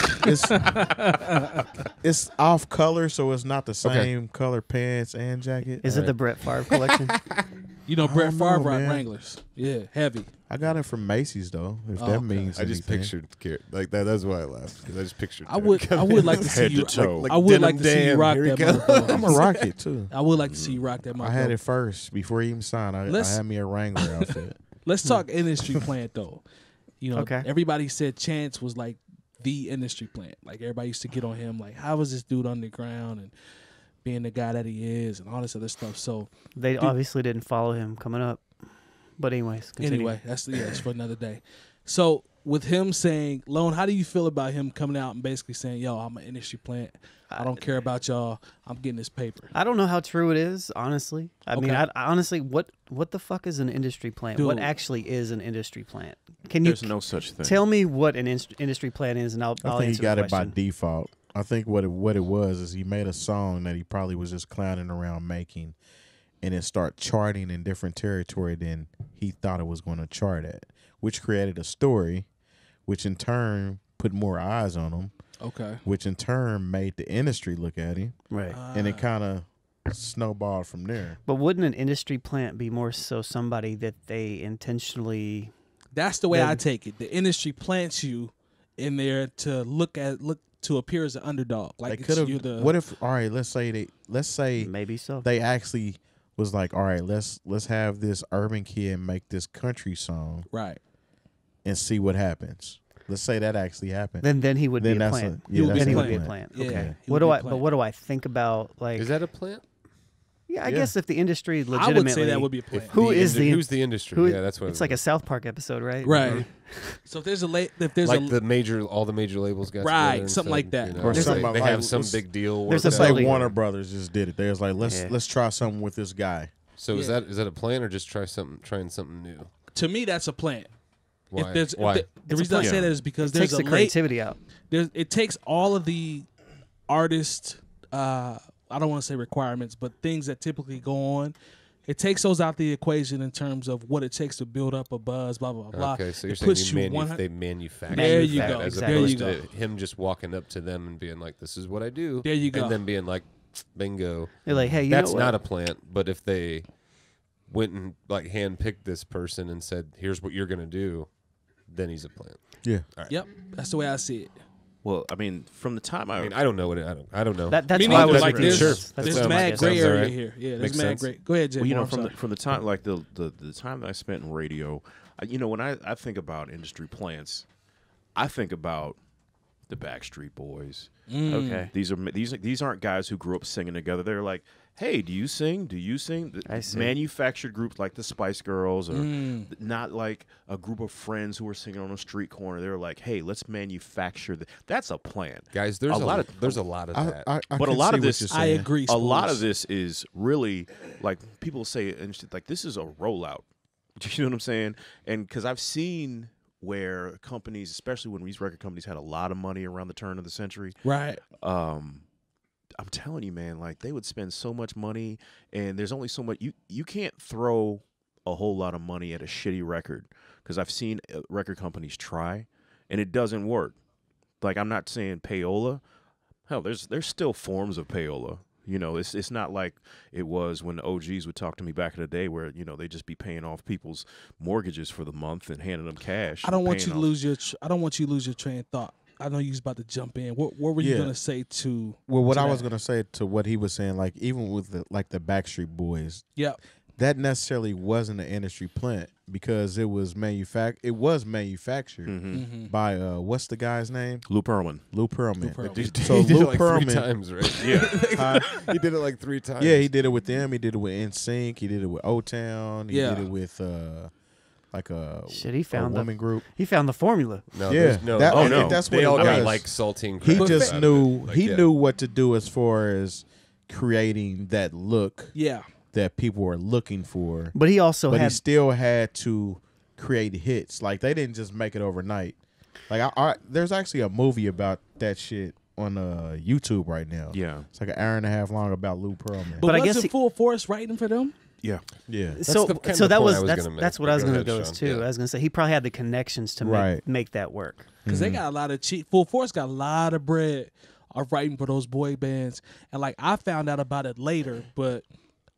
it's off color, so it's not the same color pants and jacket. Is it the Brett Favre collection? You know, I Brett don't know, Favre rock man. Wranglers. Yeah, heavy. I got it from Macy's though. If Oh, that okay. means I just anything. pictured like that. That's why I laughed because I just pictured. I would like to see Head you. to toe. Like I would like Denim to see you Dan, rock here he that goes. motherfucker. I'm a rocket too. I would like to see you rock that motherfucker. I had it first before he even signed. I Let's- had me a Wrangler outfit. Let's talk industry plant though. You know, Okay. everybody said Chance was like the industry plant. Like everybody used to get on him. Like, how was this dude underground and being the guy that he is and all this other stuff. So They obviously didn't follow him coming up. But anyways, continue. anyway, that's for another day. So with him saying, Lone, how do you feel about him coming out and basically saying, yo, I'm an industry plant. I don't care about y'all. I'm getting this paper. I don't know how true it is, honestly. I mean, Okay. I honestly, what the fuck is an industry plant? What Dude. actually is an industry plant? Can you There's no such thing. tell me what an industry plant is, and I'll I think answer he got the it by question. default. I think what it was is he made a song that he probably was just clowning around making, and it started charting in different territory than he thought it was going to chart at, which created a story, which in turn put more eyes on him, Okay. which in turn made the industry look at him, Right. and it kind of snowballed from there. But wouldn't an industry plant be more so somebody that they intentionally? That's the way Then- I take it. The industry plants you in there to look to appear as an underdog. They Like could you're have. the What if? All right, let's say Maybe so. they actually was like, all right, let's have this urban kid make this country song right. and see what happens. Let's say that actually happened. Then he would Then be a that's plant. He would be Then he a would be a plant. plant. Yeah, Okay. he What would do be I? a But plant. what do I think about like? Is that a plant? Yeah, I Yeah. guess if the industry I legitimately, would say that would be a plant. Who is the- who's the industry? who- yeah, that's what it's like a South Park episode, right? Right. So if there's a like all the major labels got Right, together and something like said, that. you know, Or they- something they like- have some let's- big deal. there's worked a Let's out. say building. Warner Brothers just did it. They was like, Yeah. let's try something with this guy. So is Yeah. that a plant or just trying something new? to me that's a plant. Why? If there's, if Why? the It's a reason I plant. say that is because It takes there's the a late, creativity out. it takes all of the artist I don't want to say requirements, but things that typically go on. It takes those out the equation in terms of what it takes to build up a buzz, blah blah blah. Okay, so you're It saying puts you you they manufacture There you that go, as exactly. opposed There you to him just walking up to them and being like, "This is what I do." There you go. And then being like, "Bingo." They're like, hey, you That's know what? not a plant. But if they went and like handpicked this person and said, "Here's what you're gonna do," then he's a plant. Yeah. Yep, that's the way I see it. Well, I mean, from the time I mean, I don't know what I don't know. That's Me why I neither. was Like confused. sure. That's There's sounds- mad guess. gray sounds area alright. here. Yeah, there's Makes mad sense. gray. Go ahead, Jay. well, you know, Moore, I'm sorry. from the time like the time that I spent in radio, when I think about industry plants, I think about the Backstreet Boys. Okay. These aren't guys who grew up singing together. They're like, hey, do you sing? Do you sing? I see. Manufactured groups like the Spice Girls, or not like a group of friends who are singing on a street corner. They're like, hey, let's manufacture. That's a plan. Guys, there's A lot of- there's a lot of that. I But a can lot see of what this- you're I saying. agree. A lot Spools. of this is really like people say, and shit, like this is a rollout. You know what I'm saying? And because I've seen where companies, especially when these record companies had a lot of money around the turn of the century, Right. I'm telling you, man, like they would spend so much money, and there's only so much. You can't throw a whole lot of money at a shitty record, because I've seen record companies try, and it doesn't work. Like, I'm not saying payola. Hell, there's still forms of payola. You know, it's not like it was when the OGs would talk to me back in the day, where they just be paying off people's mortgages for the month and handing them cash. I don't and want you paying to off- lose your. I don't want you to lose your train of thought. I know you was about to jump in. What were you Yeah. gonna say to? Well, what to I was that? gonna say to what he was saying, like even with the Backstreet Boys, Yep. that necessarily wasn't an industry plant because it was manufactured Mhm. by what's the guy's name? Lou Pearlman. Lou Pearlman. Pearlman. So he did Lou it like three Pearlman, times, right? Yeah. He did it like 3 times. yeah, he did it with them. He did it with NSYNC. He did it with O Town. He Yeah. did it with like a Shit, he a found the woman group. he found the formula. No, Yeah, there's no. that- Oh, no. that's they what all it got was. like saltine. He credits just out of knew it. Like, he yeah. knew what to do as far as creating that look Yeah. that people were looking for. But he also But he had still had to create hits. Like they didn't just make it overnight. Like there's actually a movie about that shit on YouTube right now. Yeah. It's like an hour and a half long about Lou Pearlman. But I was guess it he- Full Force writing for them? Yeah. yeah. so the- kind so of the that point was I was that's gonna make, that's what but I was go gonna ahead, go with Sean. too. Yeah. I was gonna say he probably had the connections to Right. make that work. Because they got a lot of cheap. Full Force got a lot of bread of writing for those boy bands, and like I found out about it later, but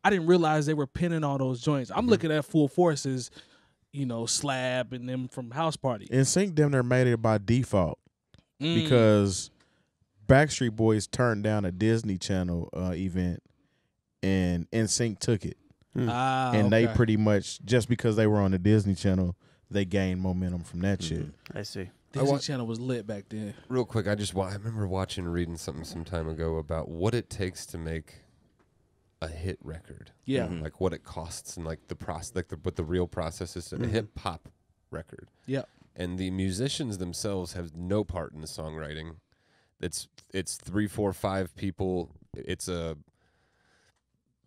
I didn't realize they were pinning all those joints. I'm looking at Full Force as, Slab and them from House Party. NSYNC damn near made it by default Mm. because Backstreet Boys turned down a Disney Channel event and NSYNC took it. And they okay. pretty much, just because they were on the Disney Channel, they gained momentum from that shit. I see. Disney Channel was lit back then. Real quick, I remember watching and reading something some time ago about what it takes to make a hit record. Yeah. Mhm. Like what it costs and like the process, what the real process is to a hip hop record. Yeah. and the musicians themselves have no part in the songwriting. It's 3, 4, 5 people. It's a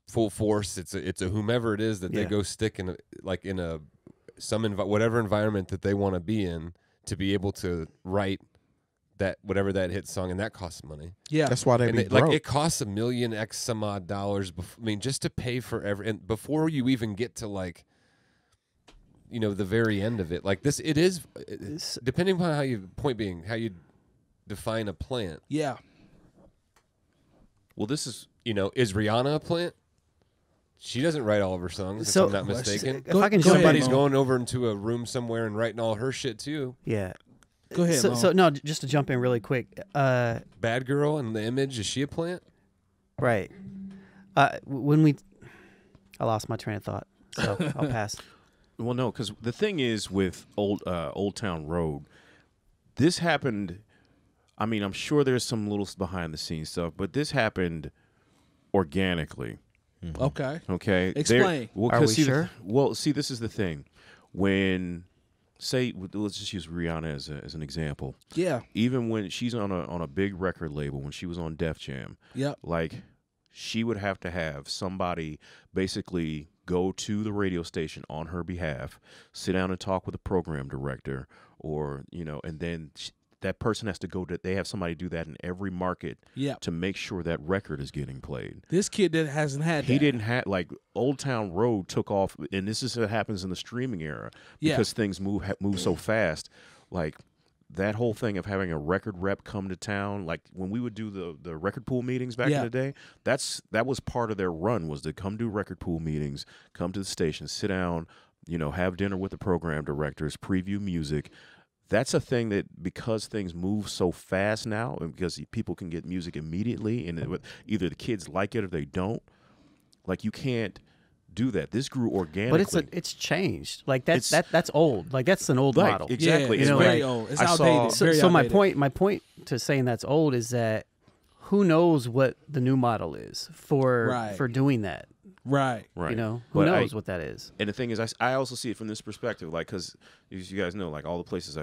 full force. It's a whomever it is that they go stick in whatever environment that they want to be in to be able to write that whatever that hit song, and that costs money. Yeah, That's why they be broke. like it costs $1 million X some odd dollars. I mean, just to pay for and before you even get to like, the very end of it. Like this, it is depending upon how you define a plant. yeah. Well, this is Is Rihanna a plant? She doesn't write all of her songs, So- if I'm not mistaken. If I can Go jump ahead, Somebody's Mo. going over into a room somewhere and writing all her shit too. Yeah. Go ahead. Mo. So no, just to jump in really quick. Bad Girl and The Image, is she a plant? Right. I lost my train of thought, so I'll pass. well, no, because the thing is with Old Town Road, this happened. I mean, I'm sure there's some little behind the scenes stuff, but this happened organically. Okay. Okay, Explain. Well, Are 'cause we see, sure? See, this is the thing. When let's just use Rihanna as an example. Yeah. Even when she's on a big record label, when she was on Def Jam, Yep. like she would have to have somebody basically go to the radio station on her behalf, sit down and talk with the program director, or and then that person has to they have somebody do that in every market Yep. to make sure that record is getting played. This kid that hasn't had He that. didn't have Old Town Road took off, and this is what happens in the streaming era Yeah. because things move so fast. Like that whole thing of having a record rep come to town, like when we would do the record pool meetings back Yeah. in the day, that was part of their run, was to come do record pool meetings, come to the station, sit down, have dinner with the program directors, preview music. That's a thing that because things move so fast now, and because people can get music immediately, and either the kids like it or they don't, like you can't do that. This grew organically. But it's changed. Like that's old. Like that's an old Like, model. exactly. Yeah, it's It's very like- old. It's I saw- outdated. So, very so outdated. my point to saying that's old is that who knows what the new model is for Right. doing that. Right. Right. Who But knows what that is? And the thing is, I also see it from this perspective, like, because as you guys know, like all the places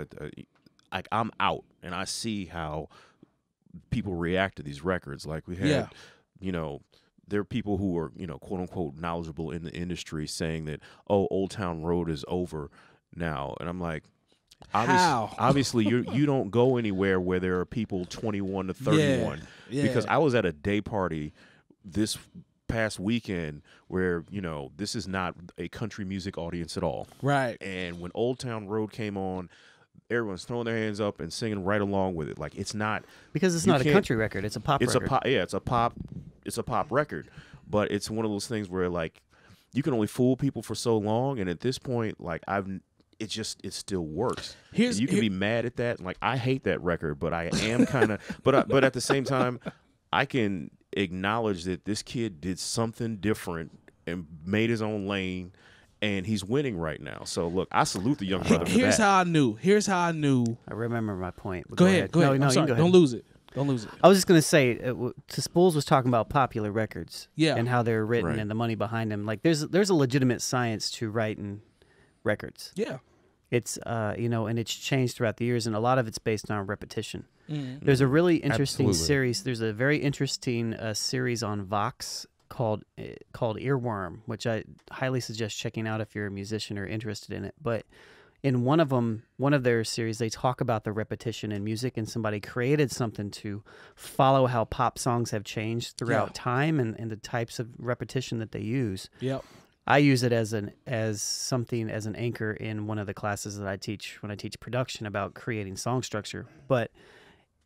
I'm out and I see how people react to these records. Like we had, there are people who are, quote unquote knowledgeable in the industry saying that, oh, Old Town Road is over now, and I'm like, How? obviously you don't go anywhere where there are people 21 to 31, Yeah. because I was at a day party this past weekend where this is not a country music audience at all. Right. And when Old Town Road came on, everyone's throwing their hands up and singing right along with it. Like it's not Because it's you not a can't- country record. It's a pop it's record. a pop. Yeah, it's a pop record. But it's one of those things where like you can only fool people for so long, and at this point, like it still works. And you can be mad at that. Like I hate that record, but I am kind of. but at the same time, I can acknowledge that this kid did something different and made his own lane, and he's winning right now. So look, I salute the young brother for Here's that. how I knew. I remember my point. but Go ahead. Go ahead. No, I'm you sorry. can go Don't ahead. lose it. Don't lose it. I was just gonna say, Spools was talking about popular records, Yeah. and how they're written Right. and the money behind them. Like there's a legitimate science to writing records. Yeah. It's and it's changed throughout the years, and a lot of it's based on repetition. Mm. There's a really interesting Absolutely. series. There's a very interesting series on Vox called Earworm, which I highly suggest checking out if you're a musician or interested in it. But in one of their series, they talk about the repetition in music, and somebody created something to follow how pop songs have changed throughout Yeah. time and the types of repetition that they use. Yep. I use it as an anchor in one of the classes that I teach when I teach production about creating song structure. But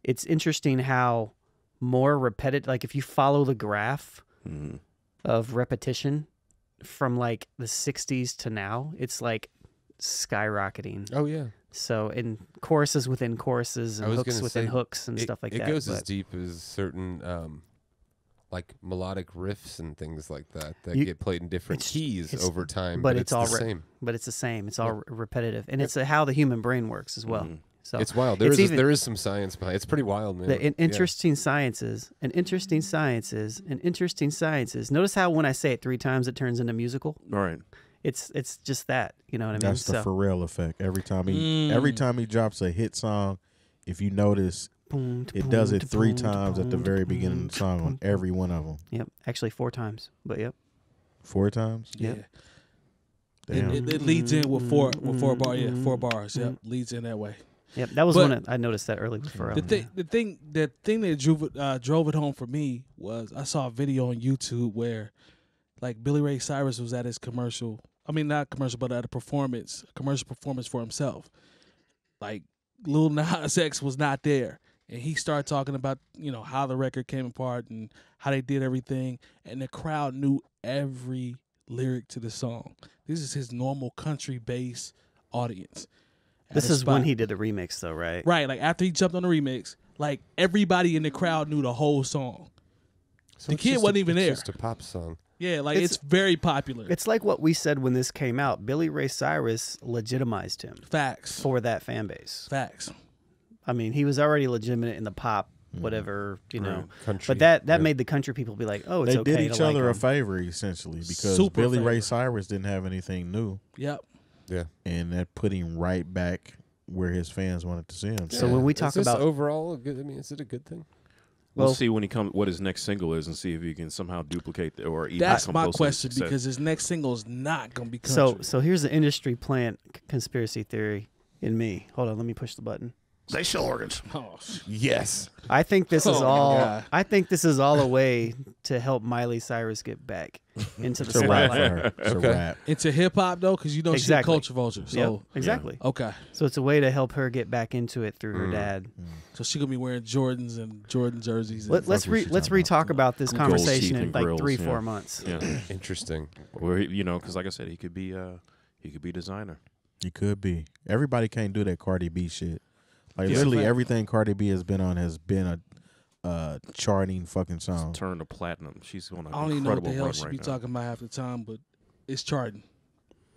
it's interesting how more repetitive, like if you follow the graph Mhm. of repetition from like the 60s to now, it's like skyrocketing. Oh yeah, So in choruses within choruses I and was hooks gonna within say, hooks and stuff like it that. goes as but deep as certain like melodic riffs and things like that You- get played in different it's- keys it's- over time, but but it's it's all the same. but it's the same. It's all repetitive, and it's how the human brain works as well. Mhm. So It's wild. it's even- There is some science behind it. It's pretty wild, man. The Yeah. interesting sciences and interesting sciences and interesting sciences. Notice how when I say it 3 times, it turns into musical. All right. it's just that, you know what I mean? That's the So, Pharrell effect. Every time he drops a hit song, if you notice, boom, it does it 3 times at the very beginning of the song on every one of them. Yep, actually 4 times, but yep. 4 times? Yeah. Damn. It leads in with four bars. Yeah, 4 bars. Yep, leads in that way. Yep, that was But I noticed that early with Pharrell. The thing that drove it home for me was I saw a video on YouTube where, like, Billy Ray Cyrus was at his commercial. I mean, not commercial, but at a commercial performance for himself. Like, Lil Nas X was not there, and he started talking about, you know, how the record came apart and how they did everything, and the crowd knew every lyric to the song. This is his normal country bass audience. This is when he did the remix, though, right? Right, like after he jumped on the remix, like everybody in the crowd knew the whole song. So The it's kid just wasn't even there. It's just a pop song. Yeah, like It's- it's very popular. It's like what we said when this came out. Billy Ray Cyrus legitimized him Facts. for that fan base. Facts. I mean, he was already legitimate in the pop, whatever, you know. Country. But that Yeah. made the country people be like, oh, it's They okay did each to like other a him. favor, essentially, because Super Billy Ray favor. Cyrus didn't have anything new, Yep. Yeah. and that put him right back where his fans wanted to see him. So when we Is talk this about- overall, is it a good thing? We'll Well- see when he comes what his next single is and see if he can somehow duplicate or even That's come my close to question success. because his next single is not gonna be country. So here's the industry plant conspiracy theory in me. Hold on, let me push the button. they sell organs. Oh, Yes. I think this is Oh, my all. God. I think this is all a way to help Miley Cyrus get back into the It's a rap for spotlight. her. It's a Okay. rap. into hip hop though, because you know she's a Exactly. culture vulture. So Yep, exactly. okay, So it's a way to help her get back into it through her dad. so she gonna be wearing Jordans and Jordan jerseys. And Let's what she let's talking re-talk about this Gold teeth conversation in and like grills, 3-4 yeah. months. Yeah, Interesting. or you know, because like I said, he could be designer. He could be. Everybody can't do that Cardi B shit. Like Yeah. literally Fact. everything Cardi B has been on has been a charting fucking song. Turn to platinum. She's on an I don't even know what incredible the hell run she right be now. talking about half the time, but it's charting.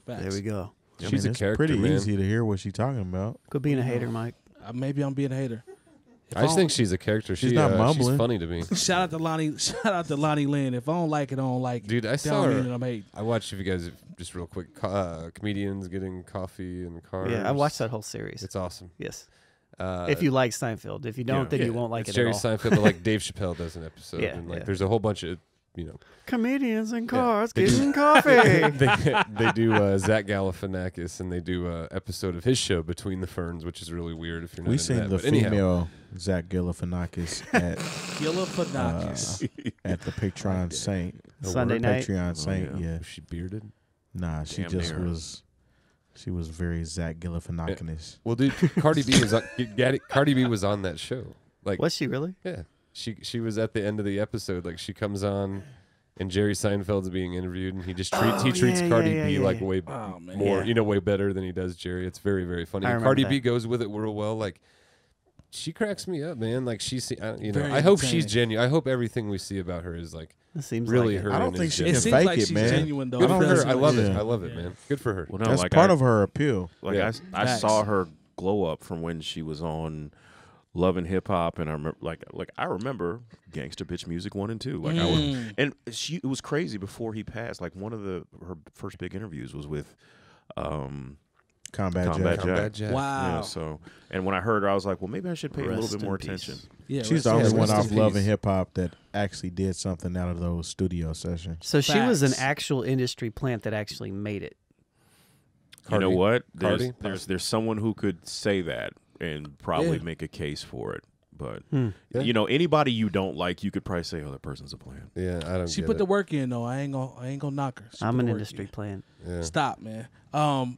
Facts. There we go. I She's mean, a it's character, pretty man. easy to hear what she's talking about. Quit being a hater, Mike. Maybe I'm being a hater. If I just don't- think she's a character. She's She, not she's mumbling. funny to me. Shout out to Lonnie Lynn. If I don't like it, I don't like it. Dude, I That saw don't mean her. that I'm hating. I watched, if you guys, just real quick, comedians getting coffee in cars. Yeah, I watched that whole series. It's awesome. Yes. Uh, If you like Seinfeld, if you don't, yeah. then yeah, you won't like it's it Jerry at all. Seinfeld, but like Dave Chappelle does an episode, Yeah, and like yeah. there's a whole bunch of, you know, Comedians in cars They do- getting coffee. they do Zach Galifianakis, and they do a episode of his show Between the Ferns, which is really weird if you're not We into seen that. the But anyhow, female Zach Galifianakis at Galifianakis. at the Patreon Saint. Sunday night. Patreon Saint, yeah. yeah. was she bearded? Nah, she Damn just near. was. She was very Zach Galifianakis. Well, dude, Cardi B was on, Cardi B was on that show. Like, Was she really? yeah, she was at the end of the episode. Like, she comes on, and Jerry Seinfeld's being interviewed, and he just treats yeah, Cardi yeah, B yeah, like yeah. way Oh, man. more, Yeah. way better than he does Jerry. It's very, very funny. I And remember Cardi that. B goes with it real well. Like, she cracks me up, man. Like, Very I hope she's entertaining. genuine. I hope everything we see about her is like It seems really like her. it. I don't and think is she It can genuine. seems fake like it, she's man. genuine though. Good It for does her. I seem love like it. Yeah. I love it, Yeah. man. Good for her. Well, no, That's like part I, of her appeal. Like Yeah. I Facts. saw her glow up from when she was on Love and Hip Hop, and I remember I remember Gangsta Bitch Music 1 and 2. Like I was, and it was crazy before he passed. Like one of her first big interviews was with Combat Combat Jack. Combat Jack. Jack. Wow. Yeah, so and when I heard her, I was like, well, maybe I should pay a Rest little bit in more peace. attention. Yeah, She's the rest only in one peace. off Love and peace. Hip Hop that actually did something out of those studio sessions. So she was an Facts. actual industry plant that actually made it. You know Cardi. what? Cardi? There's someone who could say that and probably Yeah. make a case for it. But Yeah. you know, anybody you don't like, you could probably say, "Oh, that person's a plan." Yeah, I don't. She get put it. the work in though. I ain't gonna knock her. She I'm put an the work industry in. plant. Yeah. Stop, man. I All right,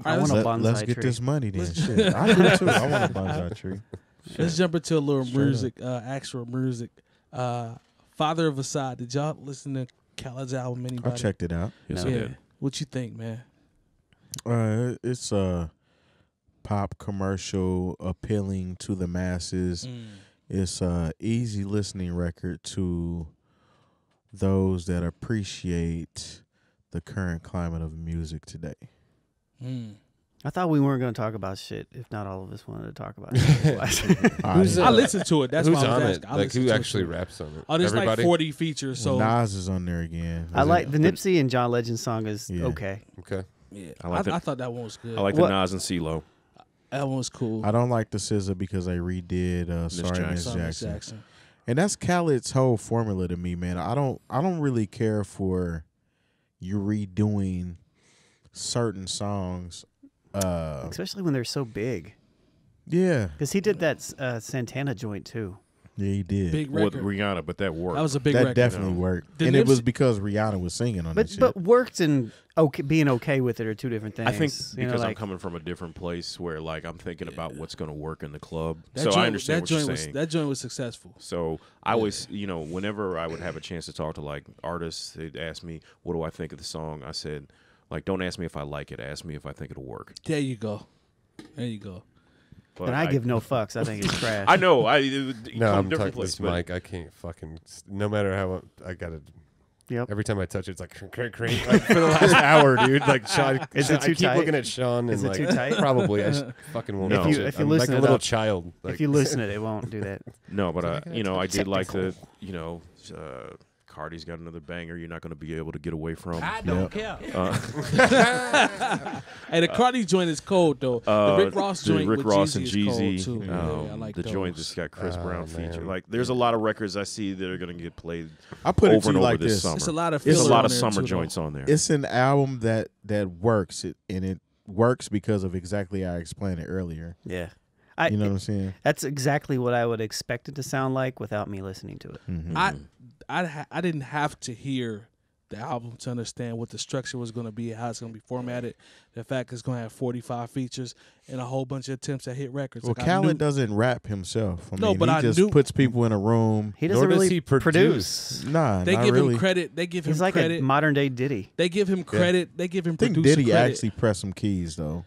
want let's, a bonsai Let's get tree. this money then. Shit, I do too. I want a bonsai tree. let's jump into a little Straight up. music, actual music. Father of Assad. Did y'all listen to Khaled's album? I Anybody? checked it out. Yes, No. I Yeah. did. What you think, man? It's a pop commercial appealing to the masses. It's a easy listening record to those that appreciate the current climate of music today. I thought we weren't going to talk about shit if not all of us wanted to talk about it. Who's I listened to it. That's who's why I was on asking. it? I Like listened who to it actually too. raps on it? Oh, there's Everybody? like 40 features. So Nas is on there again. I like the Nipsey and John Legend song is Yeah. okay. Okay. yeah, I like I thought that one was good. I like What- the Nas and CeeLo. that one was cool. I don't like the SZA because they redid Sorry Miss Jackson. Jackson. And that's Khaled's whole formula to me, man. I don't really care for you redoing certain songs. Especially when they're so big. Yeah. Because he did that Santana joint too. Yeah, he did. Big With record. Rihanna, but that worked. That was a big that record. definitely No. worked. The And it was Nipsey- because Rihanna was singing on that But shit. but worked and being okay with it are two different things. I think You know, because I'm like- coming from a different place where like I'm thinking about what's going to work in the club. That So joint, I understand that what you're joint was saying. that joint was successful. So I always, whenever I would have a chance to talk to like artists, they'd ask me, "What do I think of the song?" I said, "Like, don't ask me if I like it. Ask me if I think it'll work." There you go. There you go. But and I give no fucks. I think it's trash. I know. No, I'm different talking place, this but mic. I can't fucking. No matter how I gotta. Yep. Every time I touch it, it's like crank, like for the last hour, dude. Like Sean, Is it I too keep tight? looking at Sean Is and it like too tight? probably I fucking won't. No. touch If it. you I'm loosen like a it little up- child. Like, If you loosen it, it won't do that. no, but Like, I did like the, technical. Cardi's got another banger. You're not going to be able to get away from. Yep. Hey, the Cardi joint is cold though. The Rick Ross the joint Rick with Ross Jeezy and is Jeezy. cold too. Yeah, I like the those. joint that's got Chris Oh, Brown man. feature. Like, there's a lot of records I see that are going to get played I put it over to and you over like this this. summer. It's a lot of There's a filler lot on of there, summer too, though. joints on there. It's an album that works, and it works because of exactly how I explained it earlier. Yeah. You know what I'm saying? That's exactly what I would expect it to sound like without me listening to it. Mm-hmm. I didn't have to hear the album to understand what the structure was going to be, how it's going to be formatted. The fact it's going to have 45 features and a whole bunch of attempts at hit records. Well, Like, I knew- Khaled doesn't rap himself. I No, mean, but he I just knew- puts people in a room. He Nor doesn't does really he produce. Nah, They not give really. him credit. They give him He's like credit. a modern day Diddy. They give him credit. They give him I think producer Diddy credit. actually pressed some keys though.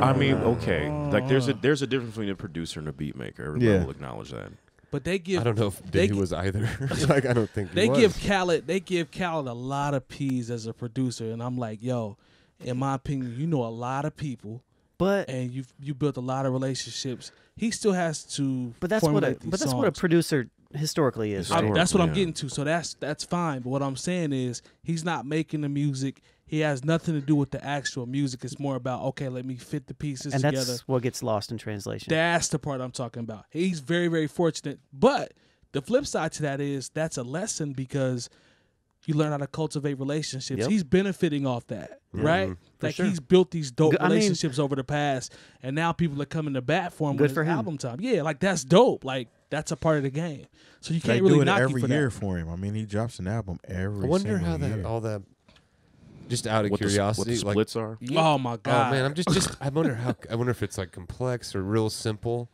I mean, okay. Like, there's a difference between a producer and a beat maker. Everybody Yeah. will acknowledge that. But they give I don't know if they Diddy gi- was either. Like I don't think he they was. give Khaled a lot of P's as a producer, and I'm like, yo, in my opinion, you know a lot of people, But and you built a lot of relationships. He still has to. that's what formulate these that's what a songs. producer historically is. Right? That's what I'm Yeah. getting to. So that's fine. But what I'm saying is he's not making the music. He has nothing to do with the actual music. It's more about, okay, let me fit the pieces And together. that's what gets lost in translation. That's the part I'm talking about. He's very, very fortunate. But the flip side to that is that's a lesson because you learn how to cultivate relationships. Yep. He's benefiting off that, right? Like sure. he's built these dope I mean- relationships over the past, and now people are coming to bat for him Good when for it's him. album time. Yeah, like that's dope. Like that's a part of the game. So you They can't really do it knock every you for year that. for him. I mean, he drops an album every. I wonder single how that year. all that. Just out of What the curiosity, like, splits are? Oh my god! oh man, I'm just. I wonder if it's like complex or real simple.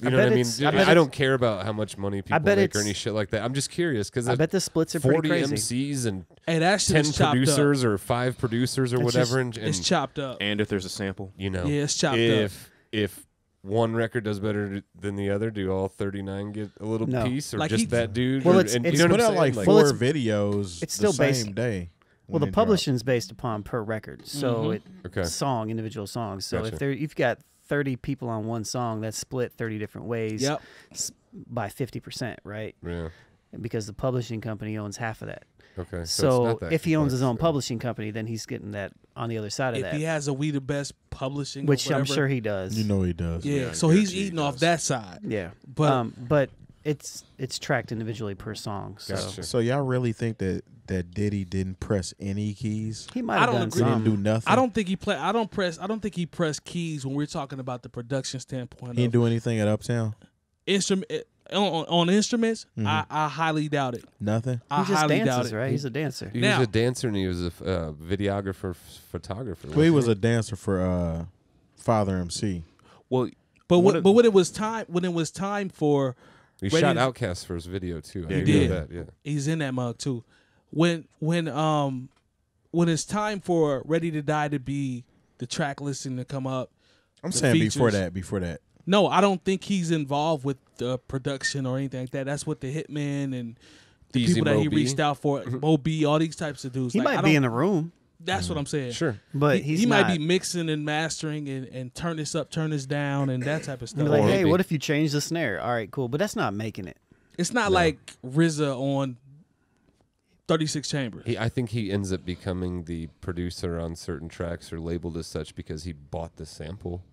You I know what I bet mean? it's- I bet I don't it's- care about how much money people bet make or it's- any shit like that. I'm just curious because I bet the splits are pretty 40 crazy. MCs and Hey, that shit 10 is chopped producers up. or 5 producers or It's whatever, just- and it's chopped up. And if there's a sample, you know, Yeah, it's chopped up. if one record does better than the other, do all 39 get a little No. piece, or Like just he- that dude? Well, or, it's- and it's- you know Put what I'm out saying? like Well, 4 it's- videos it's still the based- same day. Well, when the they drop. publishing's based upon per record, so Mhm. it Okay. song individual songs. So Gotcha. if you've got 30 people on one song, that's split 30 different ways Yep. by 50%, right? Yeah. Because the publishing company owns half of that. Okay. it's So not that if he owns his own complex, publishing company, then he's getting that on the other side of If that, he has a We the Best publishing, or which I'm whatever, sure he does. You know he does. Yeah, Yeah, so I he's guarantee he eating off does. that side. Yeah, But but it's tracked individually per song. So Gotcha. So y'all really think that Diddy didn't press any keys? he might I have don't done agree. He didn't some. do nothing. I don't think he play. I don't think he pressed keys when we're talking about the production standpoint. He didn't of do anything at Uptown. instrument on instroments. Mhm. I highly doubt it. Nothing. I He just highly doubt dances, it. right? He's a dancer. He Now- was a dancer and he was a videographer, photographer. Well, he was wasn't a dancer for Father MC. well, But What when, if- but when it was time for, he Ready shot to- Outkast for his video too. I He didn't know did. that, yeah. he's in that mug too. When it's time for Ready to Die to be the track listing to come up. I'm The saying before features. that. No, I don't think he's involved with the production or anything like that. That's what the Hitman and the Easy people that he Mo B. reached out for, Mo B, all these types of dudes. He Like, I might be don't- in the room. That's what I'm saying. Sure. But he might be mixing and mastering and turn this up, turn this down, and that type of stuff. Be like, Or hey, maybe- what if you change the snare? All right, cool. But that's not making it. It's not like RZA on 36 Chambers. I think he ends up becoming the producer on certain tracks or labeled as such because he bought the sample.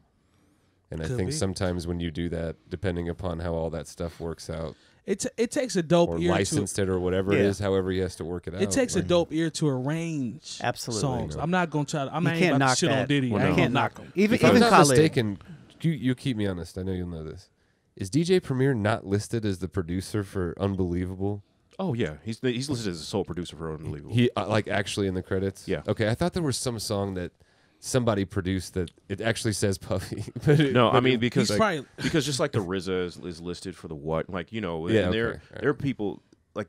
And I Could think be. sometimes when you do that, depending upon how all that stuff works out, It takes a dope or ear licensed it or whatever it Yeah. is, however he has to work it out. to. It takes a like- dope ear to arrange Absolutely. songs. I'm not gonna try. I'm You not can't about to knock shit on that. Diddy. Well, I ain't no. gonna Can't knock him. Even If I'm not Khaled. mistaken, you keep me honest. I know you'll know this. Is DJ Premier not listed as the producer for Unbelievable? Oh yeah, he's listed as a sole producer for Unbelievable. He like actually in the credits. Yeah. Okay, I thought there was some song that somebody produced that it actually says Puffy. but No, I but mean it- because He's probably because just like the RZA is listed for the what, like Yeah, and okay, there alright. there are people like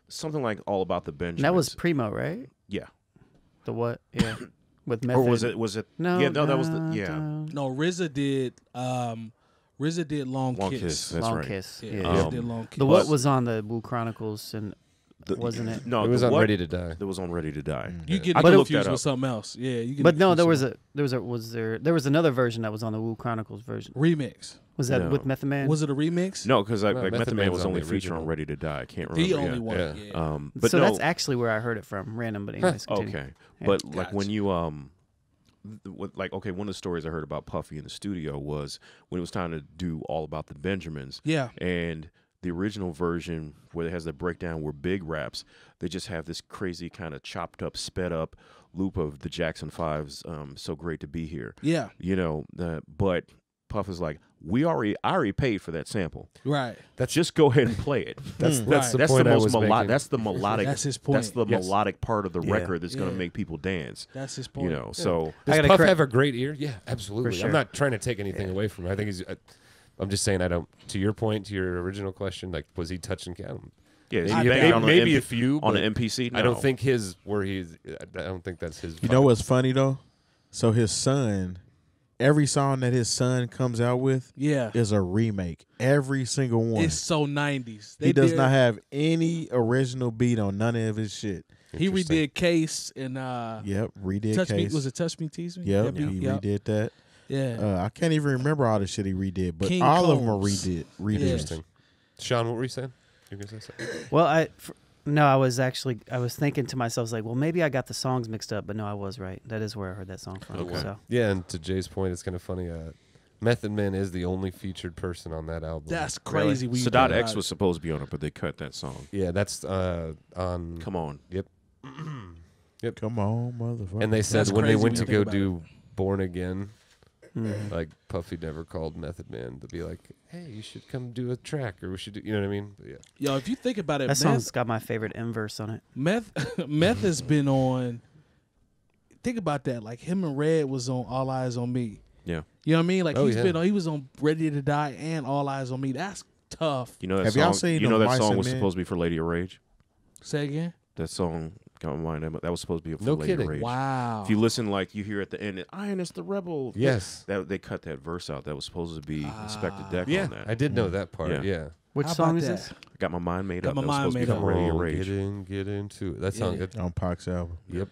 something like All About the Benjamins. That was Primo, right? yeah, The what? Yeah. With Method. or was it? No. yeah, no, that was the yeah. no. RZA did Long Long Kiss. Kiss. That's Long right. Kiss. Yeah, Yeah. RZA did Long Kiss. The what was on the Wu Chronicles and The- wasn't it? No, it was the on what- Ready to Die. That was on Ready to Die. You get I can look confused that with up. something else. Yeah, you get But no, there confused there was another version that was on the Wu Chronicles version. with remix. Was that No. with Method Man? Was it a remix? No, because No, like Method Method Man Man's was on only the featured on original. Ready to Die. I can't remember. The only yeah. one. Yeah. Yeah. But so no, that's actually where I heard it from. Random, but anyways, continue. okay. But like Gotcha. when you like okay, one of the stories I heard about Puffy in the studio was when it was time to do All About the Benjamins. Yeah. And the original version where it has the breakdown where Big raps, they just have this crazy kind of chopped up, sped up loop of the Jackson 5's So Great to Be Here. Yeah. You know, but Puff is like, I already paid for that sample. Right. Just go ahead and play it. That's Right. that's the That's point the I most was making. that's the melodic. That's his point. That's the Yes. melodic part of the Yeah. record that's going Yeah. to make people dance. That's his point. You know, Yeah. so I Does gotta Puff correct- have a great ear? Yeah, absolutely. sure. I'm not trying to take anything away from him. I think he's. I'm just saying I don't. To your point, to your original question, like was he touching Callum? yeah, I he bet. banged on Maybe the a few on but the MPC. I don't No. think his where he's. I don't think that's his. You know what's funny though? So his son, every song that his son comes out with Yeah. is a remake. Every single one. It's so 90s. He does not have any original beat on none of his shit. He Interesting. redid Case and Yep, redid Touch Me. Case. Was it Touch Me, Tease Me? Yep, That beat? he Yep. redid that. Yeah. I can't even remember all the shit he redid, but King all of them are Combs. redid. Yeah. Interesting. Sean, what were you saying? You were gonna say something? Well, I was thinking to myself, I was like, well, maybe I got the songs mixed up, but no, I was right. That is where I heard that song from. Okay. So Yeah, and to Jay's point, it's kind of funny. Method Man is the only featured person on that album. That's crazy. when you Sadat think X about was supposed to be on it, but they cut that song. Yeah, that's on. Come on. Come on, motherfucker. And they said That's when they crazy went when to you go think about do Born Again, mhm. like Puffy never called Method Man to be like, "Hey, you should come do a track," or we should do. You know what I mean? But yeah. it. Yo, if you think about it, that song's got my favorite M verse on it. Meth has been on. Think about that. Like him and Red was on All Eyes on Me. Yeah. You know what I mean? Like Oh, he's yeah. been on. He was on Ready to Die and All Eyes on Me. That's tough. You know that Have song. y'all seen you know them that Mice song and was Men? supposed to be for Lady of Rage. Say again. That song got my mind. That was supposed to be for No Lady kidding. of Rage. Wow. If you listen, like you hear at the end, "Iron is the rebel." Yes. That they cut that verse out. That was supposed to be Inspector Deck Yeah, on that. I did know that part. Yeah. Yeah. Which How song about is that? this? Got my mind made Got up. my That was mind supposed to made be up. for Radio Come on, Rage. get into it. That song. Yeah. on Pac's album. Yep.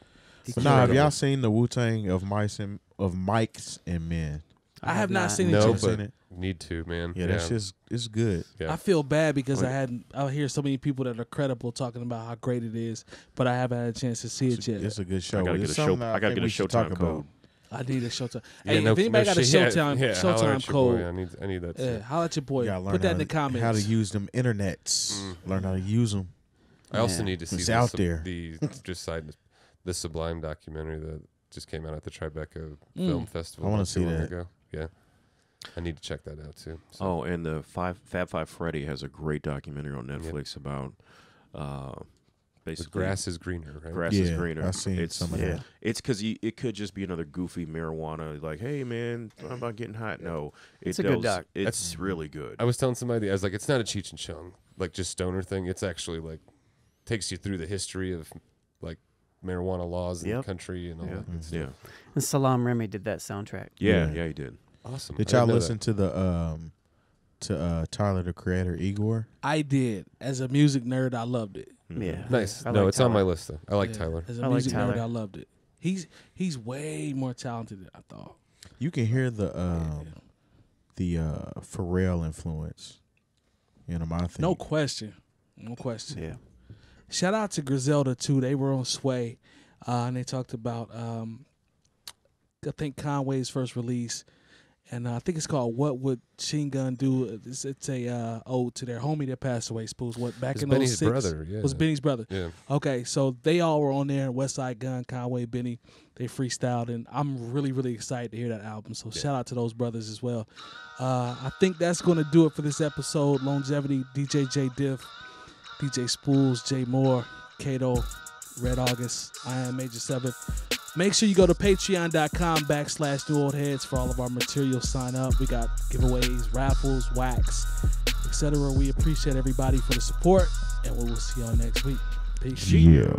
But nah, have y'all seen the Wu Tang of Mice and Men? I have not seen it No, yet. You've seen but it? need to, man. Yeah, that shit's it's good. Yeah. I feel bad because I hear so many people that are credible talking about how great it is, but I haven't had a chance to see it yet. It's a good show. I gotta It's get a something show. that I gotta think get a we should talk Showtime about. code. I need a Showtime. Yeah, Hey, no- if anybody no got a shit. Yeah, Showtime yeah, holler Showtime at your boy. code, I need that. yeah, shit. holla at your boy. You gotta learn Put that how in the to- comments. How to use them internets. Learn how to use them. I also Yeah. need to see It's the out Sub- there. the just side the Sublime documentary that just came out at the Tribeca Film Festival. I wanna not too see long that. Ago. Yeah, I need to check that out too. So. Oh, and the Fab Five Freddy has a great documentary on Netflix about The basically grass is greener, right? grass is Yeah, greener. I seen it's, some of yeah. that. It's because it could just be another goofy marijuana. Like, hey man, I'm about getting hot. No, It's a good doc. It's really good. I was telling somebody, I was like, it's not a Cheech and Chong, like just stoner thing. It's actually like takes you through the history of like marijuana laws in Yep. the country and all yeah, that good yeah, stuff. And Salam Remy did that soundtrack. yeah, Yeah. He did. Awesome. Did I didn't y'all know listen to the Tyler the Creator Igor? I did. As a music nerd, I loved it. Mhm. Yeah. that. Nice. I No, like it's on my Tyler. list though. I like Yeah. Tyler. As a I like music nerd, Tyler. I loved it. He's way more talented than I thought. You can hear the Pharrell influence in him, I think. No question. Yeah. Shout out to Griselda too. They were on Sway, and they talked about I think Conway's first release, and I think it's called "What Would Machine Gun Do?" It's a ode to their homie that passed away. Suppose what back It's in Benny's 06 brother, yeah. was Benny's brother. Yeah. Okay, so they all were on there. Westside Gun, Conway, Benny. They freestyled, and I'm really, really excited to hear that album. So shout out to those brothers as well. I think that's going to do it for this episode. Longevity, DJ J Diff, DJ Spools, Jay Moore, Kato, Red August. I am Major 7th. Make sure you go to patreon.com/New Old Heads for all of our material. Sign up. We got giveaways, raffles, wax, etc. We appreciate everybody for the support, and we will see y'all next week. Peace. Yeah.